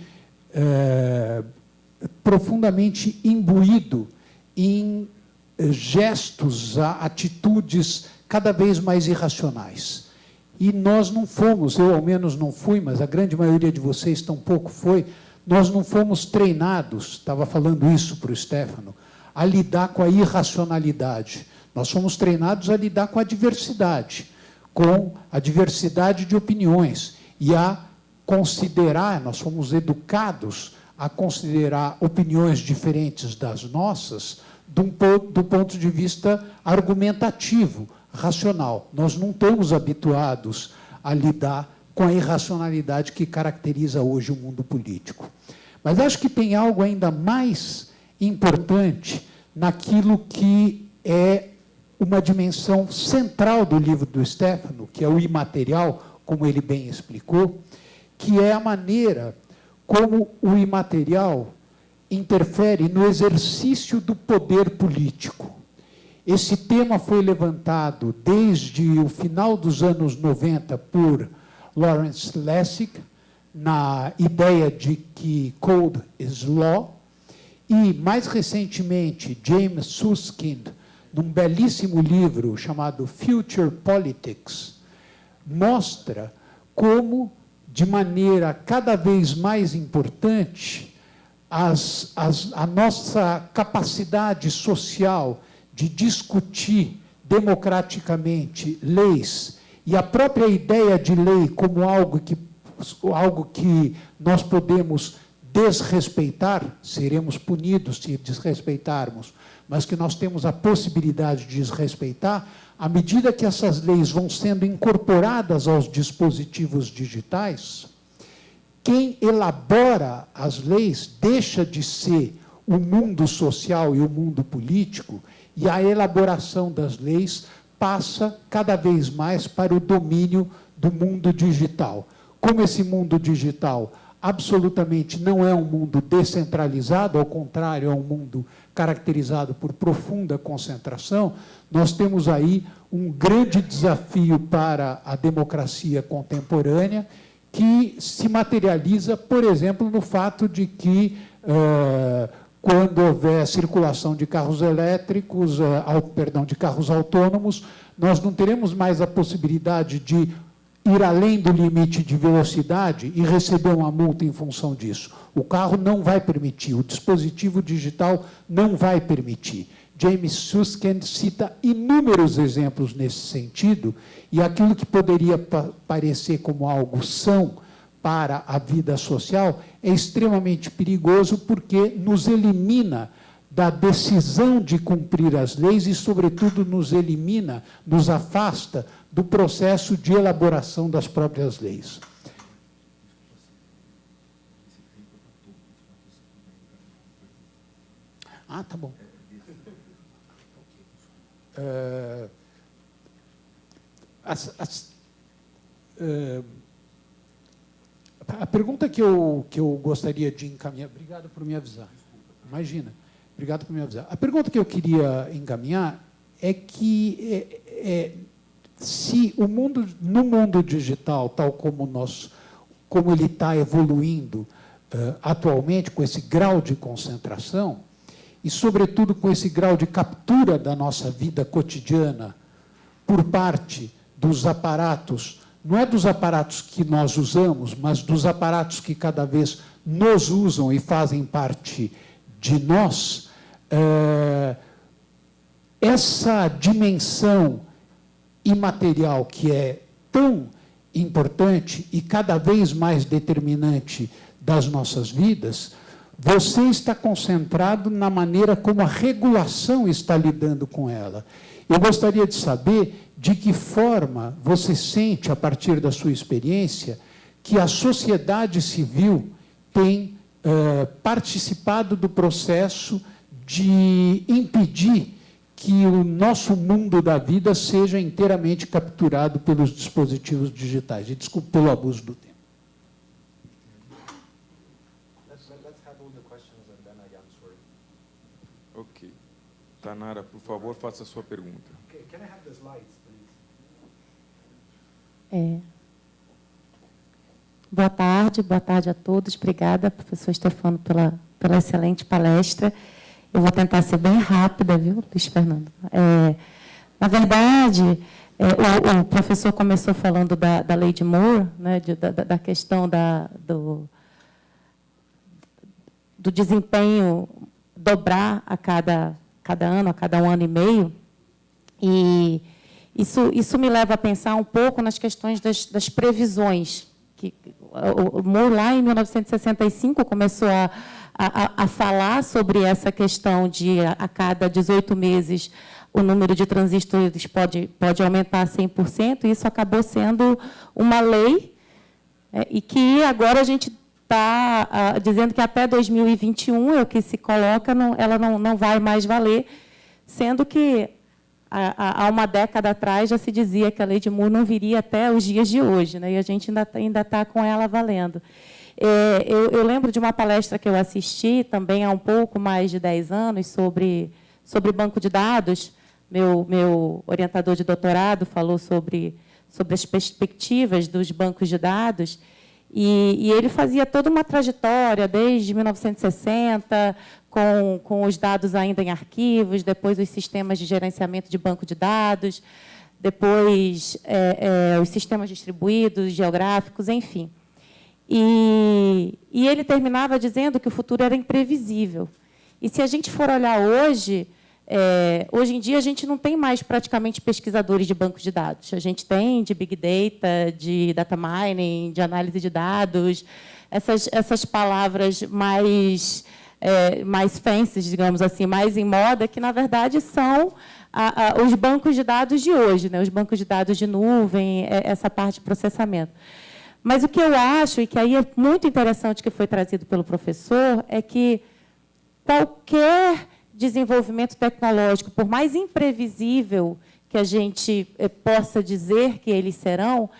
imbuído em gestos, atitudes cada vez mais irracionais. E nós não fomos, eu ao menos não fui, mas a grande maioria de vocês tampouco foi, nós não fomos treinados, estava falando isso para o Stefano, a lidar com a irracionalidade. Nós fomos treinados a lidar com a diversidade de opiniões, e a considerar, nós fomos educados a considerar opiniões diferentes das nossas do ponto de vista argumentativo, racional. Nós não estamos habituados a lidar com a irracionalidade que caracteriza hoje o mundo político. Mas acho que tem algo ainda mais importante naquilo que é uma dimensão central do livro do Stefano, que é o imaterial, como ele bem explicou, que é a maneira como o imaterial interfere no exercício do poder político. Esse tema foi levantado desde o final dos anos 90 por Lawrence Lessig, na ideia de que code is law, e, mais recentemente, James Suskind, num belíssimo livro chamado Future Politics, mostra como, de maneira cada vez mais importante, a nossa capacidade social de discutir democraticamente leis, e a própria ideia de lei como algo que nós podemos desrespeitar, seremos punidos se desrespeitarmos, mas que nós temos a possibilidade de desrespeitar, à medida que essas leis vão sendo incorporadas aos dispositivos digitais, quem elabora as leis deixa de ser o mundo social e o mundo político, e a elaboração das leis passa cada vez mais para o domínio do mundo digital. Como esse mundo digital absolutamente não é um mundo descentralizado, ao contrário, é um mundo caracterizado por profunda concentração, nós temos aí um grande desafio para a democracia contemporânea, que se materializa, por exemplo, no fato de que, quando houver circulação de carros elétricos, de carros autônomos, nós não teremos mais a possibilidade de ir além do limite de velocidade e receber uma multa em função disso. O carro não vai permitir, o dispositivo digital não vai permitir. James Suskind cita inúmeros exemplos nesse sentido, e aquilo que poderia parecer como algo são para a vida social é extremamente perigoso, porque nos elimina da decisão de cumprir as leis e, sobretudo, nos afasta do processo de elaboração das próprias leis. Tá bom. A pergunta que eu gostaria de encaminhar... Obrigado por me avisar. Imagina. Obrigado por me avisar. A pergunta que eu queria encaminhar é que se o mundo, no mundo digital, tal como ele está evoluindo atualmente, com esse grau de concentração, e, sobretudo, com esse grau de captura da nossa vida cotidiana por parte dos aparatos, não é dos aparatos que nós usamos, mas dos aparatos que cada vez nos usam e fazem parte de nós, essa dimensão imaterial que é tão importante e cada vez mais determinante das nossas vidas, Você está concentrado na maneira como a regulação está lidando com ela. Eu gostaria de saber de que forma você sente, a partir da sua experiência, que a sociedade civil tem participado do processo de impedir que o nosso mundo da vida seja inteiramente capturado pelos dispositivos digitais. E desculpe pelo abuso do tempo. Ok. Tanara, por favor, faça a sua pergunta. Boa tarde a todos. Obrigada, professor Stefano, pela excelente palestra. Eu vou tentar ser bem rápida, viu, Luiz Fernando? Na verdade, o professor começou falando da lei de Moore, né, da questão do desempenho dobrar a cada ano, a cada 1 ano e meio. E isso me leva a pensar um pouco nas questões das previsões. O Moore, lá em 1965, começou a falar sobre essa questão de, a cada 18 meses, o número de transistores pode aumentar 100%, e isso acabou sendo uma lei, e que agora a gente está dizendo que até 2021, é o que se coloca, ela não vai mais valer, sendo que há uma década atrás já se dizia que a lei de Moore não viria até os dias de hoje, né? E a gente ainda está com ela valendo. Eu lembro de uma palestra que eu assisti, também há um pouco mais de 10 anos, sobre banco de dados. Meu orientador de doutorado falou sobre as perspectivas dos bancos de dados, e ele fazia toda uma trajetória, desde 1960, com os dados ainda em arquivos, depois os sistemas de gerenciamento de banco de dados, depois os sistemas distribuídos, geográficos, enfim. E ele terminava dizendo que o futuro era imprevisível. E, se a gente for olhar hoje em dia, a gente não tem mais praticamente pesquisadores de bancos de dados. A gente tem de Big Data, de Data Mining, de análise de dados, essas palavras mais fancy, digamos assim, mais em moda, que, na verdade, são os bancos de dados de hoje, né? Os bancos de dados de nuvem, essa parte de processamento. Mas o que eu acho, e que aí é muito interessante que foi trazido pelo professor, é que qualquer desenvolvimento tecnológico, por mais imprevisível que a gente possa dizer que eles serão,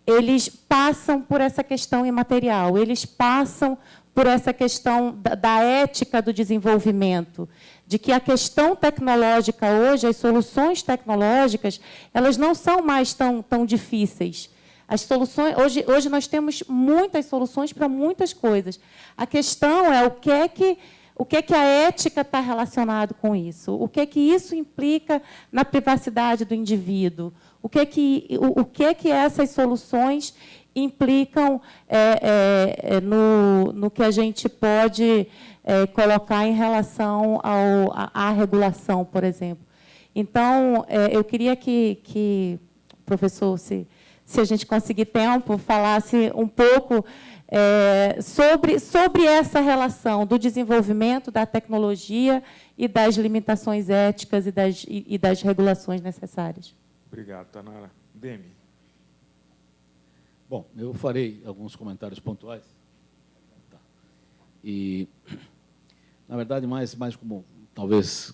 eles passam por essa questão imaterial, eles passam por essa questão da ética do desenvolvimento, de que a questão tecnológica hoje, as soluções tecnológicas, elas não são mais tão difíceis. As soluções, hoje nós temos muitas soluções para muitas coisas. A questão é o que é que a ética está relacionado com isso, o que é que isso implica na privacidade do indivíduo, o que é que essas soluções implicam no que a gente pode colocar em relação à regulação, por exemplo. Então, eu queria que o professor, se a gente conseguir tempo, falasse um pouco sobre essa relação do desenvolvimento da tecnologia e das limitações éticas e das regulações necessárias. Obrigado, Tanara. Demi. Bom, eu farei alguns comentários pontuais. Tá. E, na verdade, mais como, talvez,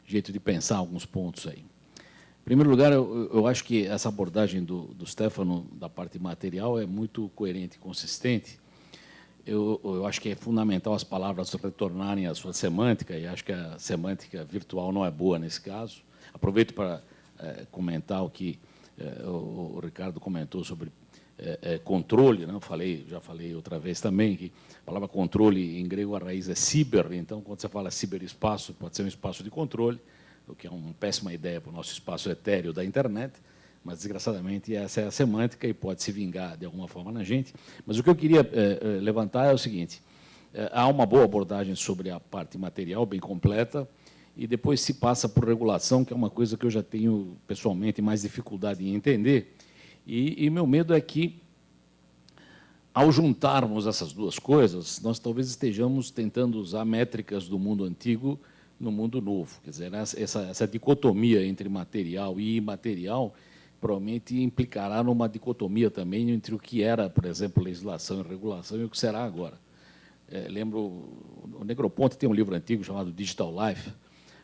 jeito de pensar alguns pontos aí. Em primeiro lugar, eu acho que essa abordagem do Stefano, da parte material, é muito coerente e consistente. Eu acho que é fundamental as palavras retornarem à sua semântica, e acho que a semântica virtual não é boa nesse caso. Aproveito para comentar o que o Ricardo comentou sobre controle, né? Já falei outra vez também, que a palavra controle, em grego, a raiz é ciber, então, quando você fala ciberespaço, pode ser um espaço de controle, o que é uma péssima ideia para o nosso espaço etéreo da internet, mas, desgraçadamente, essa é a semântica e pode se vingar, de alguma forma, na gente. Mas o que eu queria levantar é o seguinte: há uma boa abordagem sobre a parte material, bem completa, e depois se passa por regulação, que é uma coisa que eu já tenho, pessoalmente, mais dificuldade em entender. E meu medo é que ao juntarmos essas duas coisas, nós talvez estejamos tentando usar métricas do mundo antigo no mundo novo. Quer dizer, essa dicotomia entre material e imaterial provavelmente implicará numa dicotomia também entre o que era, por exemplo, legislação e regulação e o que será agora. Lembro, o Negroponte tem um livro antigo chamado Digital Life,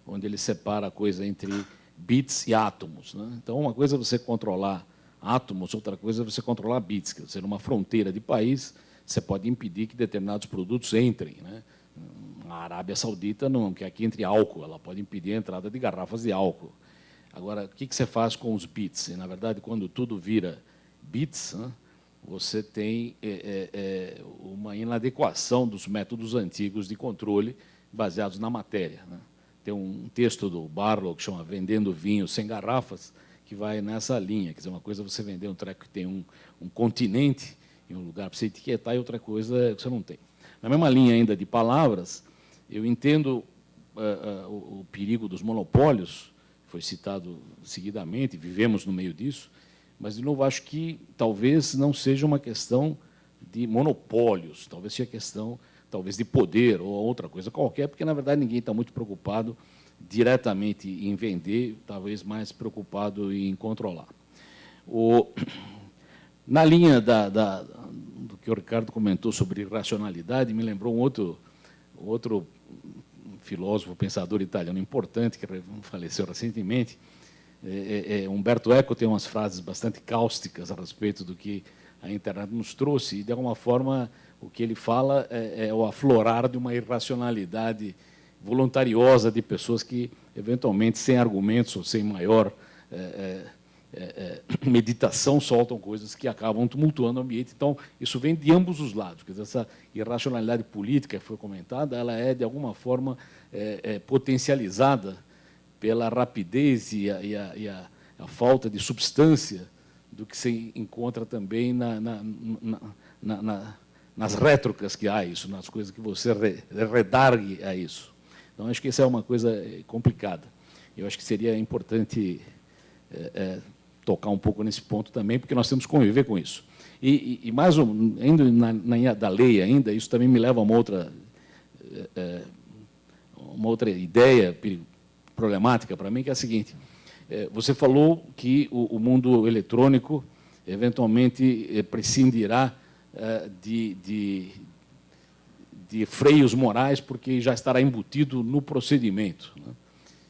onde ele separa a coisa entre bits e átomos, né? Então, uma coisa é você controlar átomos, outra coisa é você controlar bits. Quer dizer, numa fronteira de país, você pode impedir que determinados produtos entrem, né? A Arábia Saudita não quer que entre álcool, ela pode impedir a entrada de garrafas de álcool. Agora, o que você faz com os bits? E, na verdade, quando tudo vira bits, né, você tem uma inadequação dos métodos antigos de controle baseados na matéria, né? Tem um texto do Barlow que chama Vendendo Vinho Sem Garrafas, que vai nessa linha. Quer dizer, uma coisa é você vender um treco que tem um continente em um lugar para você etiquetar, e outra coisa é que você não tem. Na mesma linha ainda de palavras, eu entendo o perigo dos monopólios, foi citado seguidamente, vivemos no meio disso, mas, de novo, acho que talvez não seja uma questão de monopólios, talvez seja questão talvez de poder ou outra coisa qualquer, porque, na verdade, ninguém está muito preocupado diretamente em vender, talvez mais preocupado em controlar. Na linha do que o Ricardo comentou sobre irracionalidade, me lembrou um outro filósofo, pensador italiano importante, que faleceu recentemente. Umberto Eco tem umas frases bastante cáusticas a respeito do que a internet nos trouxe, e, de alguma forma, o que ele fala é o aflorar de uma irracionalidade voluntariosa de pessoas que, eventualmente, sem argumentos ou sem maior meditação, soltam coisas que acabam tumultuando o ambiente. Então, isso vem de ambos os lados. Quer dizer, essa irracionalidade política que foi comentada, ela é, de alguma forma, potencializada pela rapidez e a falta de substância do que se encontra também nas rétrocas que há isso, nas coisas que você redargue a isso. Então, acho que essa é uma coisa complicada. Eu acho que seria importante tocar um pouco nesse ponto também, porque nós temos que conviver com isso. E mais indo na da lei ainda, isso também me leva a uma outra ideia problemática para mim, que é a seguinte: você falou que o mundo eletrônico eventualmente prescindirá de freios morais, porque já estará embutido no procedimento, né?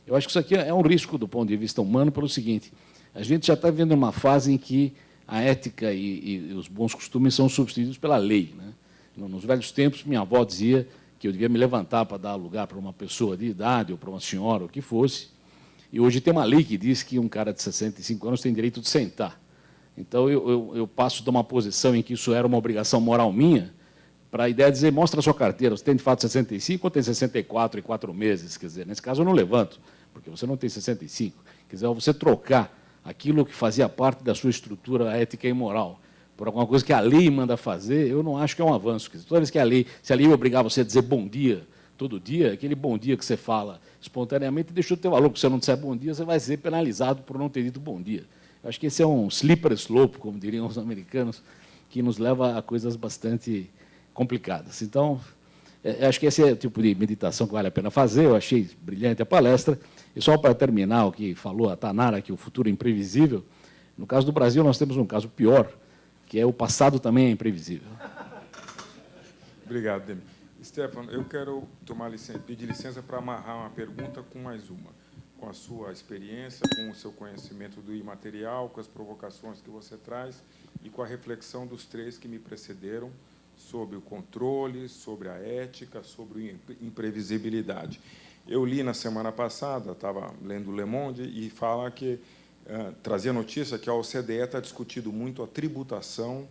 Eu acho que isso aqui é um risco do ponto de vista humano, pelo seguinte: a gente já está vivendo uma fase em que a ética e os bons costumes são substituídos pela lei, né? Nos velhos tempos, minha avó dizia que eu devia me levantar para dar lugar para uma pessoa de idade ou para uma senhora, ou o que fosse, e hoje tem uma lei que diz que um cara de 65 anos tem direito de sentar. Então, eu passo de uma posição em que isso era uma obrigação moral minha, para a ideia de dizer: mostra a sua carteira, você tem de fato 65 ou tem 64 e 4 meses? Quer dizer, nesse caso eu não levanto, porque você não tem 65. Quer dizer, você trocar aquilo que fazia parte da sua estrutura ética e moral por alguma coisa que a lei manda fazer, eu não acho que é um avanço. Quer dizer, toda vez que se a lei obrigar você a dizer bom dia todo dia, aquele bom dia que você fala espontaneamente deixou de ter valor, porque se você não disser bom dia, você vai ser penalizado por não ter dito bom dia. Eu acho que esse é um slippery slope, como diriam os americanos, que nos leva a coisas bastante complicadas. Então, acho que esse é o tipo de meditação que vale a pena fazer. Eu achei brilhante a palestra. E só para terminar o que falou a Tanara, que o futuro é imprevisível, no caso do Brasil, nós temos um caso pior, que é o passado também é imprevisível. Obrigado, Demi. Stefano, eu quero pedir licença para amarrar uma pergunta com mais uma. Com a sua experiência, com o seu conhecimento do imaterial, com as provocações que você traz e com a reflexão dos três que me precederam sobre o controle, sobre a ética, sobre a imprevisibilidade. Eu li na semana passada, estava lendo Le Monde, e fala que trazia notícia que a OCDE está discutindo muito a tributação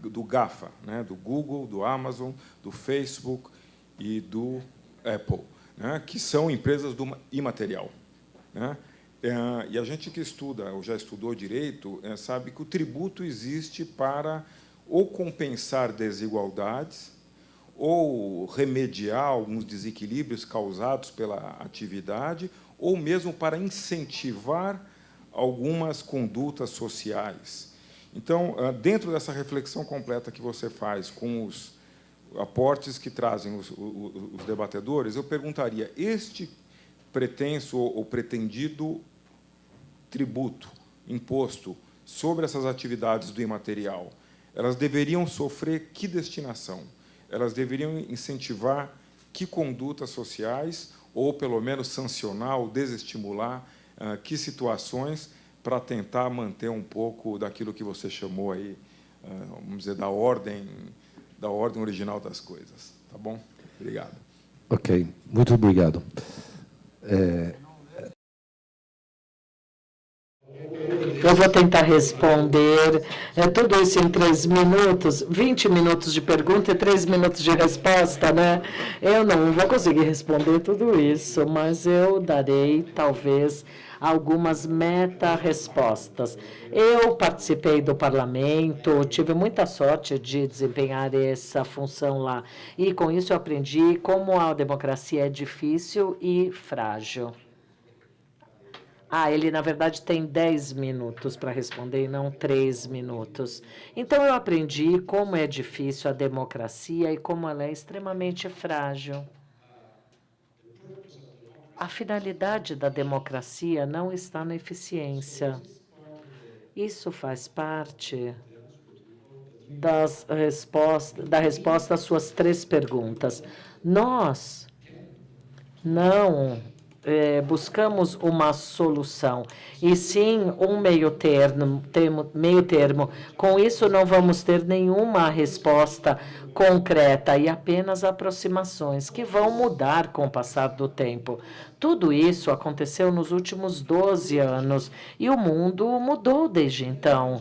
do GAFA, né, do Google, do Amazon, do Facebook e do Apple, né, que são empresas do imaterial, né? E a gente que estuda, ou já estudou direito, sabe que o tributo existe para ou compensar desigualdades, ou remediar alguns desequilíbrios causados pela atividade, ou mesmo para incentivar algumas condutas sociais. Então, dentro dessa reflexão completa que você faz com os aportes que trazem os debatedores, eu perguntaria, este pretenso ou pretendido tributo, imposto, sobre essas atividades do imaterial, elas deveriam sofrer que destinação? Elas deveriam incentivar que condutas sociais, ou, pelo menos, sancionar ou desestimular que situações para tentar manter um pouco daquilo que você chamou aí, vamos dizer, da ordem original das coisas. Tá bom? Obrigado. Ok, muito obrigado. Eu vou tentar responder tudo isso em 3 minutos, 20 minutos de pergunta e 3 minutos de resposta, né? Eu não vou conseguir responder tudo isso, mas eu darei, talvez, algumas meta-respostas. Eu participei do parlamento, tive muita sorte de desempenhar essa função lá, e com isso eu aprendi como a democracia é difícil e frágil. Ele, na verdade, tem 10 minutos para responder e não 3 minutos. Então, eu aprendi como é difícil a democracia e como ela é extremamente frágil. A finalidade da democracia não está na eficiência. Isso faz parte da resposta às suas 3 perguntas. Nós não buscamos uma solução, e sim um meio termo. Com isso, não vamos ter nenhuma resposta concreta e apenas aproximações que vão mudar com o passar do tempo. Tudo isso aconteceu nos últimos 12 anos e o mundo mudou desde então.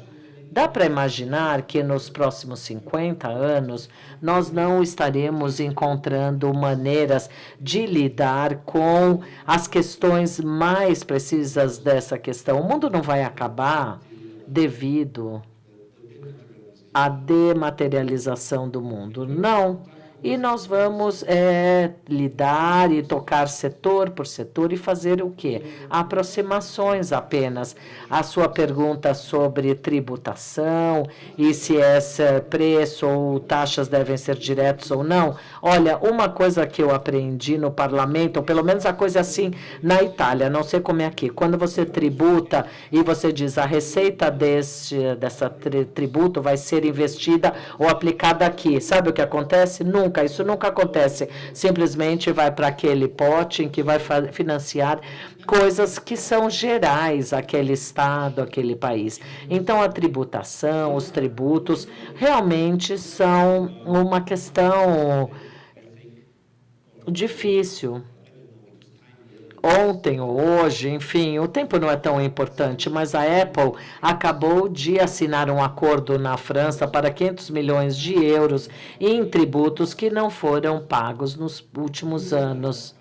Dá para imaginar que nos próximos 50 anos nós não estaremos encontrando maneiras de lidar com as questões mais precisas dessa questão. O mundo não vai acabar devido à dematerialização do mundo, não. E nós vamos lidar e tocar setor por setor e fazer o quê? Aproximações apenas. A sua pergunta sobre tributação e se esse preço ou taxas devem ser diretos ou não. Olha, uma coisa que eu aprendi no parlamento, ou pelo menos a coisa assim na Itália, não sei como é aqui, quando você tributa e você diz a receita dessa tributo vai ser investida ou aplicada aqui. Sabe o que acontece? Isso nunca acontece. Simplesmente vai para aquele pote em que vai financiar coisas que são gerais àquele estado, àquele país. Então, a tributação, os tributos, realmente são uma questão difícil. Ontem ou hoje, enfim, o tempo não é tão importante, mas a Apple acabou de assinar um acordo na França para 500 milhões de euros em tributos que não foram pagos nos últimos anos.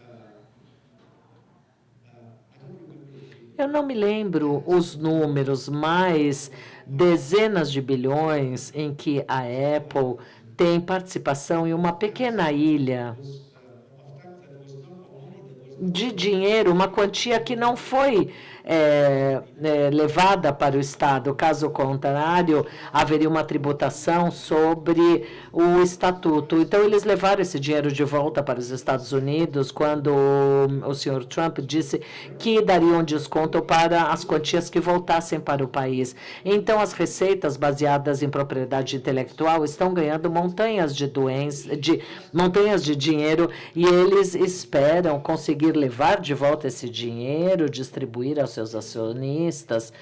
Eu não me lembro os números, mas dezenas de bilhões em que a Apple tem participação em uma pequena ilha de dinheiro, uma quantia que não foi levada para o Estado. Caso contrário, haveria uma tributação sobre o estatuto. Então, eles levaram esse dinheiro de volta para os Estados Unidos quando o senhor Trump disse que daria um desconto para as quantias que voltassem para o país. Então, as receitas baseadas em propriedade intelectual estão ganhando montanhas de dinheiro, e eles esperam conseguir levar de volta esse dinheiro, distribuir aos seus acionistas.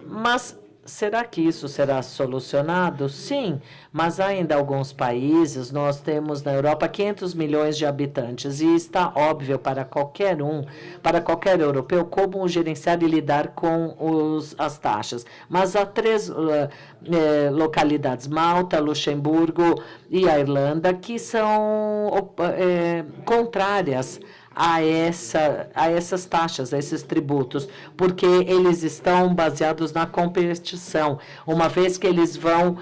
Mas será que isso será solucionado? Sim, mas há ainda alguns países. Nós temos na Europa 500 milhões de habitantes e está óbvio para qualquer europeu, como gerenciar e lidar com as taxas. Mas há 3 localidades, Malta, Luxemburgo e a Irlanda, que são contrárias a essas taxas, a esses tributos, porque eles estão baseados na competição, uma vez que eles vão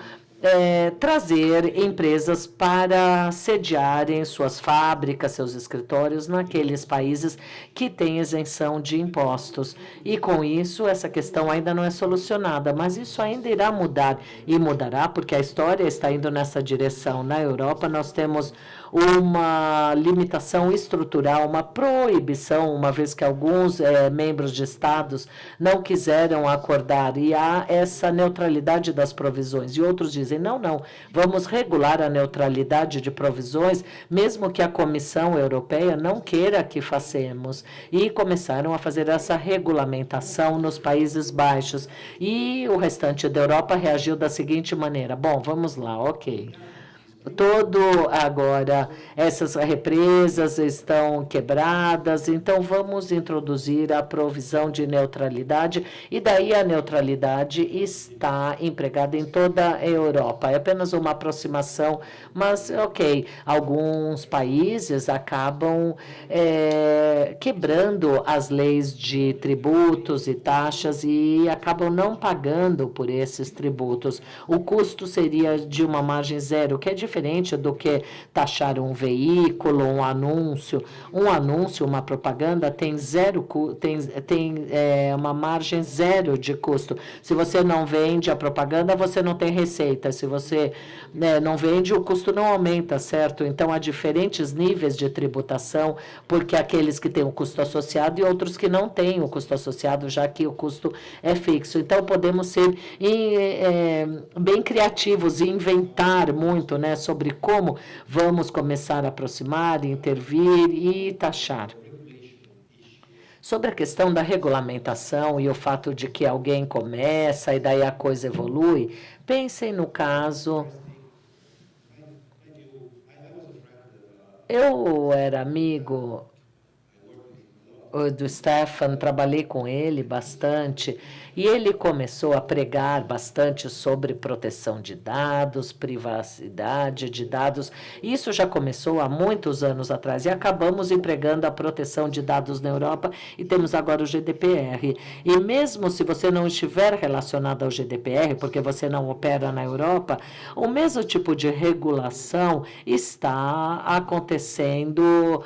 trazer empresas para sediarem suas fábricas, seus escritórios naqueles países que têm isenção de impostos. E com isso, essa questão ainda não é solucionada, mas isso ainda irá mudar e mudará porque a história está indo nessa direção. Na Europa, nós temos uma limitação estrutural, uma proibição, uma vez que alguns membros de estados não quiseram acordar, e há essa neutralidade das provisões. E outros dizem, não, vamos regular a neutralidade de provisões, mesmo que a Comissão Europeia não queira que façamos. E começaram a fazer essa regulamentação nos Países Baixos. E o restante da Europa reagiu da seguinte maneira, bom, vamos lá, ok. Agora, essas represas estão quebradas, então vamos introduzir a provisão de neutralidade, e daí a neutralidade está empregada em toda a Europa. É apenas uma aproximação, mas, ok, alguns países acabam quebrando as leis de tributos e taxas e acabam não pagando por esses tributos. O custo seria de uma margem zero, que é diferente do que taxar um veículo, um anúncio. Um anúncio, uma propaganda tem uma margem zero de custo. Se você não vende a propaganda, você não tem receita. Se você não vende, o custo não aumenta, certo? Então, há diferentes níveis de tributação, porque aqueles que têm o custo associado e outros que não têm o custo associado, já que o custo é fixo. Então, podemos ser bem criativos e inventar muito, sobre como vamos começar a aproximar, intervir e taxar. Sobre a questão da regulamentação e o fato de que alguém começa e daí a coisa evolui, pensem no caso... Eu era amigo do Stefan, trabalhei com ele bastante, e ele começou a pregar bastante sobre proteção de dados, privacidade de dados. Isso já começou há muitos anos atrás, e acabamos empregando a proteção de dados na Europa, e temos agora o GDPR. E mesmo se você não estiver relacionado ao GDPR, porque você não opera na Europa, o mesmo tipo de regulação está acontecendo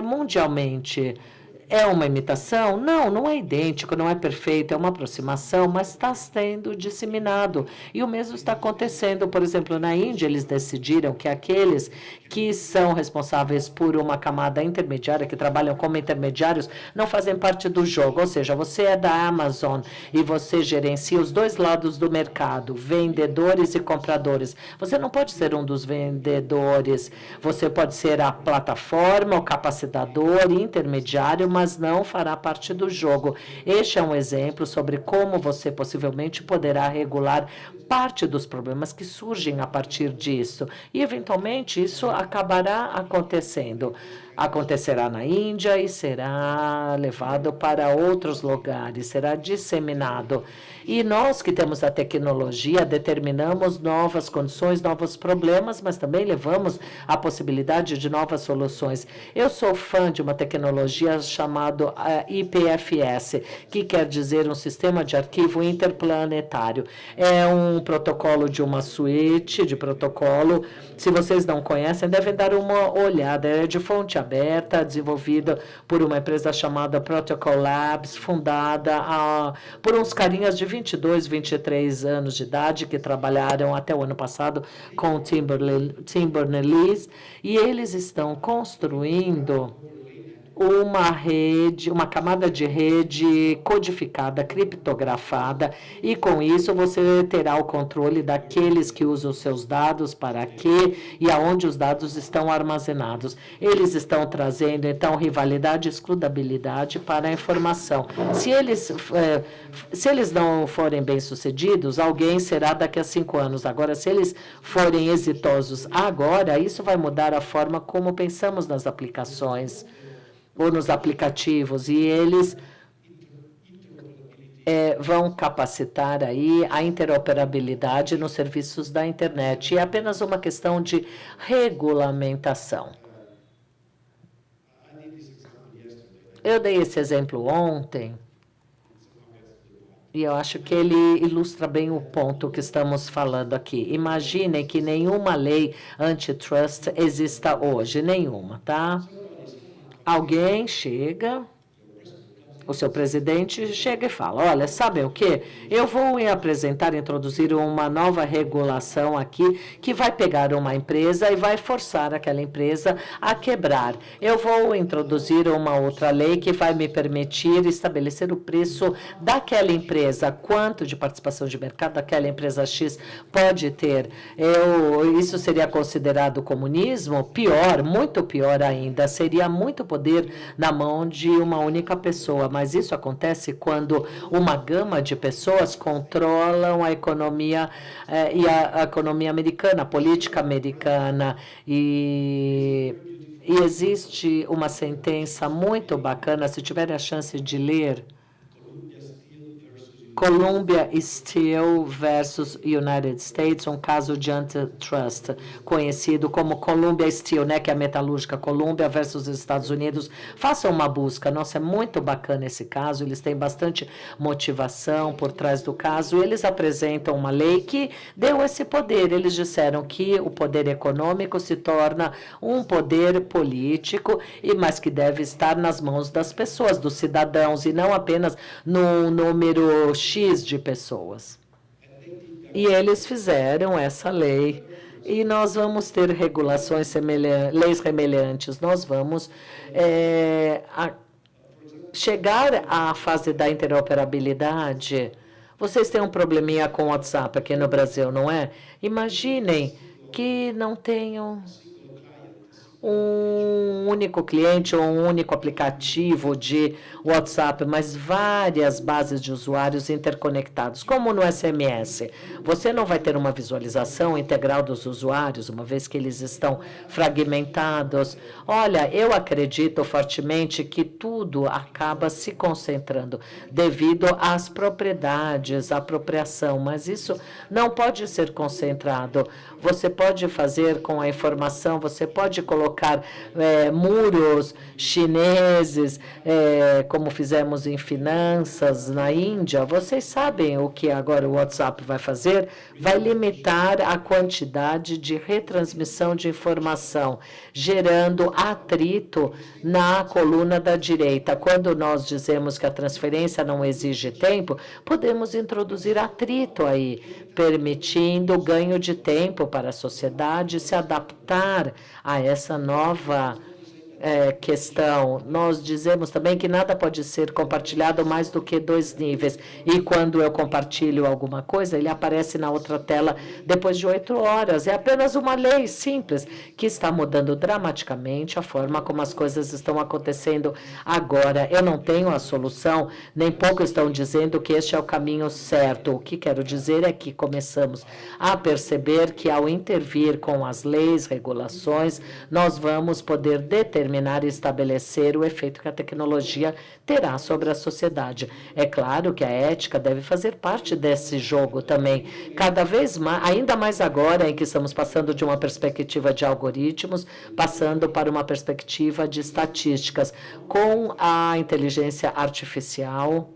mundialmente. É uma imitação? Não é idêntico, não é perfeito, é uma aproximação, mas está sendo disseminado. E o mesmo está acontecendo, por exemplo, na Índia, eles decidiram que aqueles que são responsáveis por uma camada intermediária, que trabalham como intermediários, não fazem parte do jogo. Ou seja, você é da Amazon e você gerencia os dois lados do mercado, vendedores e compradores. Você não pode ser um dos vendedores, você pode ser a plataforma, o capacitador, intermediário, mas não fará parte do jogo. Este é um exemplo sobre como você possivelmente poderá regular parte dos problemas que surgem a partir disso. E, eventualmente, isso acabará acontecendo. Acontecerá na Índia e será levado para outros lugares, será disseminado. E nós que temos a tecnologia, determinamos novas condições, novos problemas, mas também levamos a possibilidade de novas soluções. Eu sou fã de uma tecnologia chamada IPFS, que quer dizer um sistema de arquivo interplanetário. É um protocolo de uma suíte de protocolo. Se vocês não conhecem, devem dar uma olhada. É de fonte aberta, desenvolvida por uma empresa chamada Protocol Labs, fundada por uns carinhas de 22, 23 anos de idade, que trabalharam até o ano passado com o Tim Berners-Lee, e eles estão construindo uma rede, uma camada de rede codificada, criptografada, e com isso você terá o controle daqueles que usam os seus dados, para quê e aonde os dados estão armazenados. Eles estão trazendo, então, rivalidade e excludabilidade para a informação. Se eles não forem bem-sucedidos, alguém será daqui a 5 anos. Agora, se eles forem exitosos agora, isso vai mudar a forma como pensamos nas aplicações ou nos aplicativos, e eles vão capacitar aí a interoperabilidade nos serviços da internet. E é apenas uma questão de regulamentação. Eu dei esse exemplo ontem, E eu acho que ele ilustra bem o ponto que estamos falando aqui. Imaginem que nenhuma lei antitrust exista hoje, nenhuma, tá? Alguém chega, o seu presidente chega e fala, olha, sabe o quê? Eu vou introduzir uma nova regulação aqui que vai pegar uma empresa e vai forçar aquela empresa a quebrar. Eu vou introduzir uma outra lei que vai me permitir estabelecer o preço daquela empresa, quanto de participação de mercado daquela empresa X pode ter. Isso seria considerado comunismo? Pior, muito pior ainda. Seria muito poder na mão de uma única pessoa. Mas isso acontece quando uma gama de pessoas controlam a economia e a economia americana, a política americana. E existe uma sentença muito bacana, se tiverem a chance de ler, Columbia Steel versus United States, um caso de antitrust, conhecido como Columbia Steel, né, que é a metalúrgica Columbia versus os Estados Unidos. Façam uma busca. Nossa, é muito bacana esse caso. Eles têm bastante motivação por trás do caso. E eles apresentam uma lei que deu esse poder. Eles disseram que o poder econômico se torna um poder político, mas que deve estar nas mãos das pessoas, dos cidadãos, e não apenas no número X de pessoas. E eles fizeram essa lei. E nós vamos ter regulações semelhantes, leis semelhantes. Nós vamos chegar à fase da interoperabilidade. Vocês têm um probleminha com o WhatsApp aqui no Brasil, não é? Imaginem que não tenham um único cliente ou um único aplicativo de WhatsApp, mas várias bases de usuários interconectados, como no SMS. Você não vai ter uma visualização integral dos usuários, uma vez que eles estão fragmentados. Olha, eu acredito fortemente que tudo acaba se concentrando devido às propriedades, à apropriação, mas isso não pode ser concentrado. Você pode fazer com a informação, você pode colocar muros chineses, como fizemos em finanças na Índia. Vocês sabem o que agora o WhatsApp vai fazer? Vai limitar a quantidade de retransmissão de informação, gerando atrito na coluna da direita. Quando nós dizemos que a transferência não exige tempo, podemos introduzir atrito aí, permitindo ganho de tempo para a sociedade se adaptar a essa nova questão. Nós dizemos também que nada pode ser compartilhado mais do que 2 níveis. E quando eu compartilho alguma coisa, ele aparece na outra tela depois de 8 horas. É apenas uma lei simples que está mudando dramaticamente a forma como as coisas estão acontecendo agora. Eu não tenho a solução, nem pouco estão dizendo que este é o caminho certo. O que quero dizer é que começamos a perceber que ao intervir com as leis, regulações, nós vamos poder determinar e estabelecer o efeito que a tecnologia terá sobre a sociedade. É claro que a ética deve fazer parte desse jogo também. Cada vez mais, ainda mais agora em que estamos passando de uma perspectiva de algoritmos, passando para uma perspectiva de estatísticas. Com a inteligência artificial,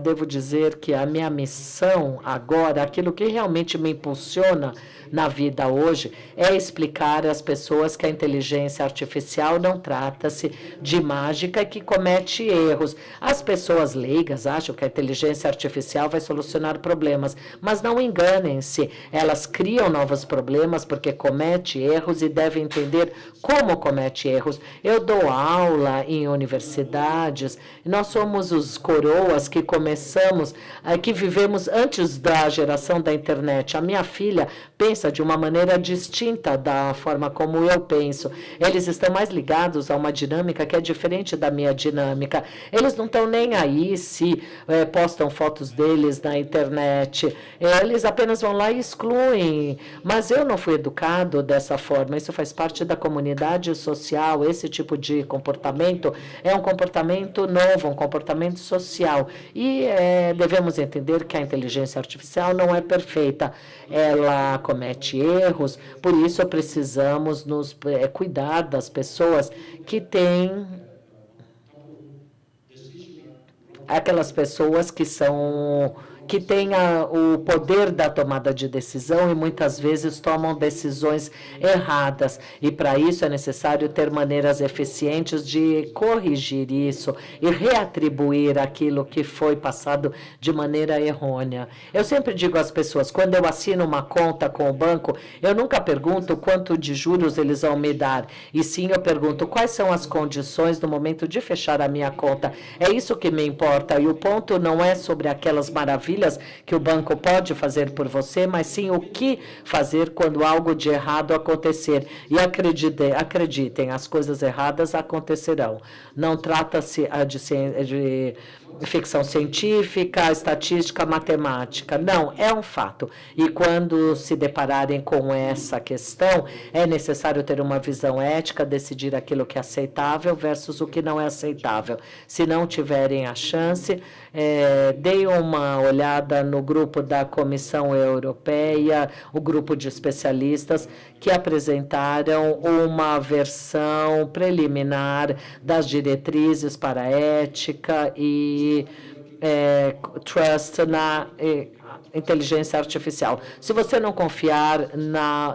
devo dizer que a minha missão agora, aquilo que realmente me impulsiona na vida hoje, é explicar às pessoas que a inteligência artificial não trata-se de mágica e que comete erros. As pessoas leigas acham que a inteligência artificial vai solucionar problemas, mas não enganem-se. Elas criam novos problemas porque comete erros e devem entender como comete erros. Eu dou aula em universidades, nós somos os coroas que começamos, que vivemos antes da geração da internet. A minha filha pensa de uma maneira distinta da forma como eu penso. Eles estão mais ligados a uma dinâmica que é diferente da minha dinâmica. Eles não estão nem aí se postam fotos deles na internet. Eles apenas vão lá e excluem. Mas eu não fui educado dessa forma. Isso faz parte da comunidade social. Esse tipo de comportamento é um comportamento novo, um comportamento social. E devemos entender que a inteligência artificial não é perfeita. Ela comete erros, por isso precisamos cuidar das pessoas que têm aquelas pessoas que têm o poder da tomada de decisão e muitas vezes tomam decisões erradas. E para isso é necessário ter maneiras eficientes de corrigir isso e reatribuir aquilo que foi passado de maneira errônea. Eu sempre digo às pessoas, quando eu assino uma conta com o banco, eu nunca pergunto quanto de juros eles vão me dar, e sim eu pergunto quais são as condições no momento de fechar a minha conta. É isso que me importa, e o ponto não é sobre aquelas maravilhas que o banco pode fazer por você, mas sim o que fazer quando algo de errado acontecer. E acreditem, as coisas erradas acontecerão. Não trata-se de ficção científica, estatística, matemática. Não, é um fato. E quando se depararem com essa questão, é necessário ter uma visão ética, decidir aquilo que é aceitável versus o que não é aceitável. Se não tiverem a chance, deem uma olhada no grupo da Comissão Europeia, o grupo de especialistas que apresentaram uma versão preliminar das diretrizes para a ética e trust na inteligência artificial. Se você não confiar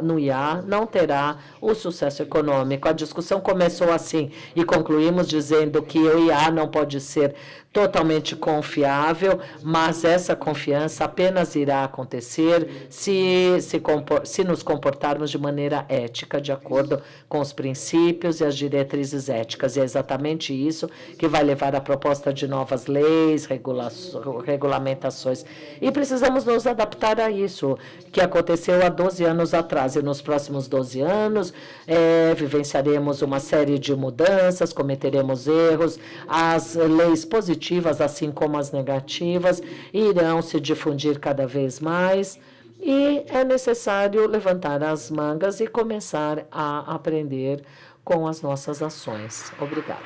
no IA, não terá o sucesso econômico. A discussão começou assim e concluímos dizendo que o IA não pode ser totalmente confiável, mas essa confiança apenas irá acontecer se nos comportarmos de maneira ética, de acordo com os princípios e as diretrizes éticas. E é exatamente isso que vai levar à proposta de novas leis, regulamentações. E precisamos nos adaptar a isso, que aconteceu há 12 anos atrás. E nos próximos 12 anos, vivenciaremos uma série de mudanças, cometeremos erros, as leis positivas, assim como as negativas, irão se difundir cada vez mais e é necessário levantar as mangas e começar a aprender com as nossas ações. Obrigada.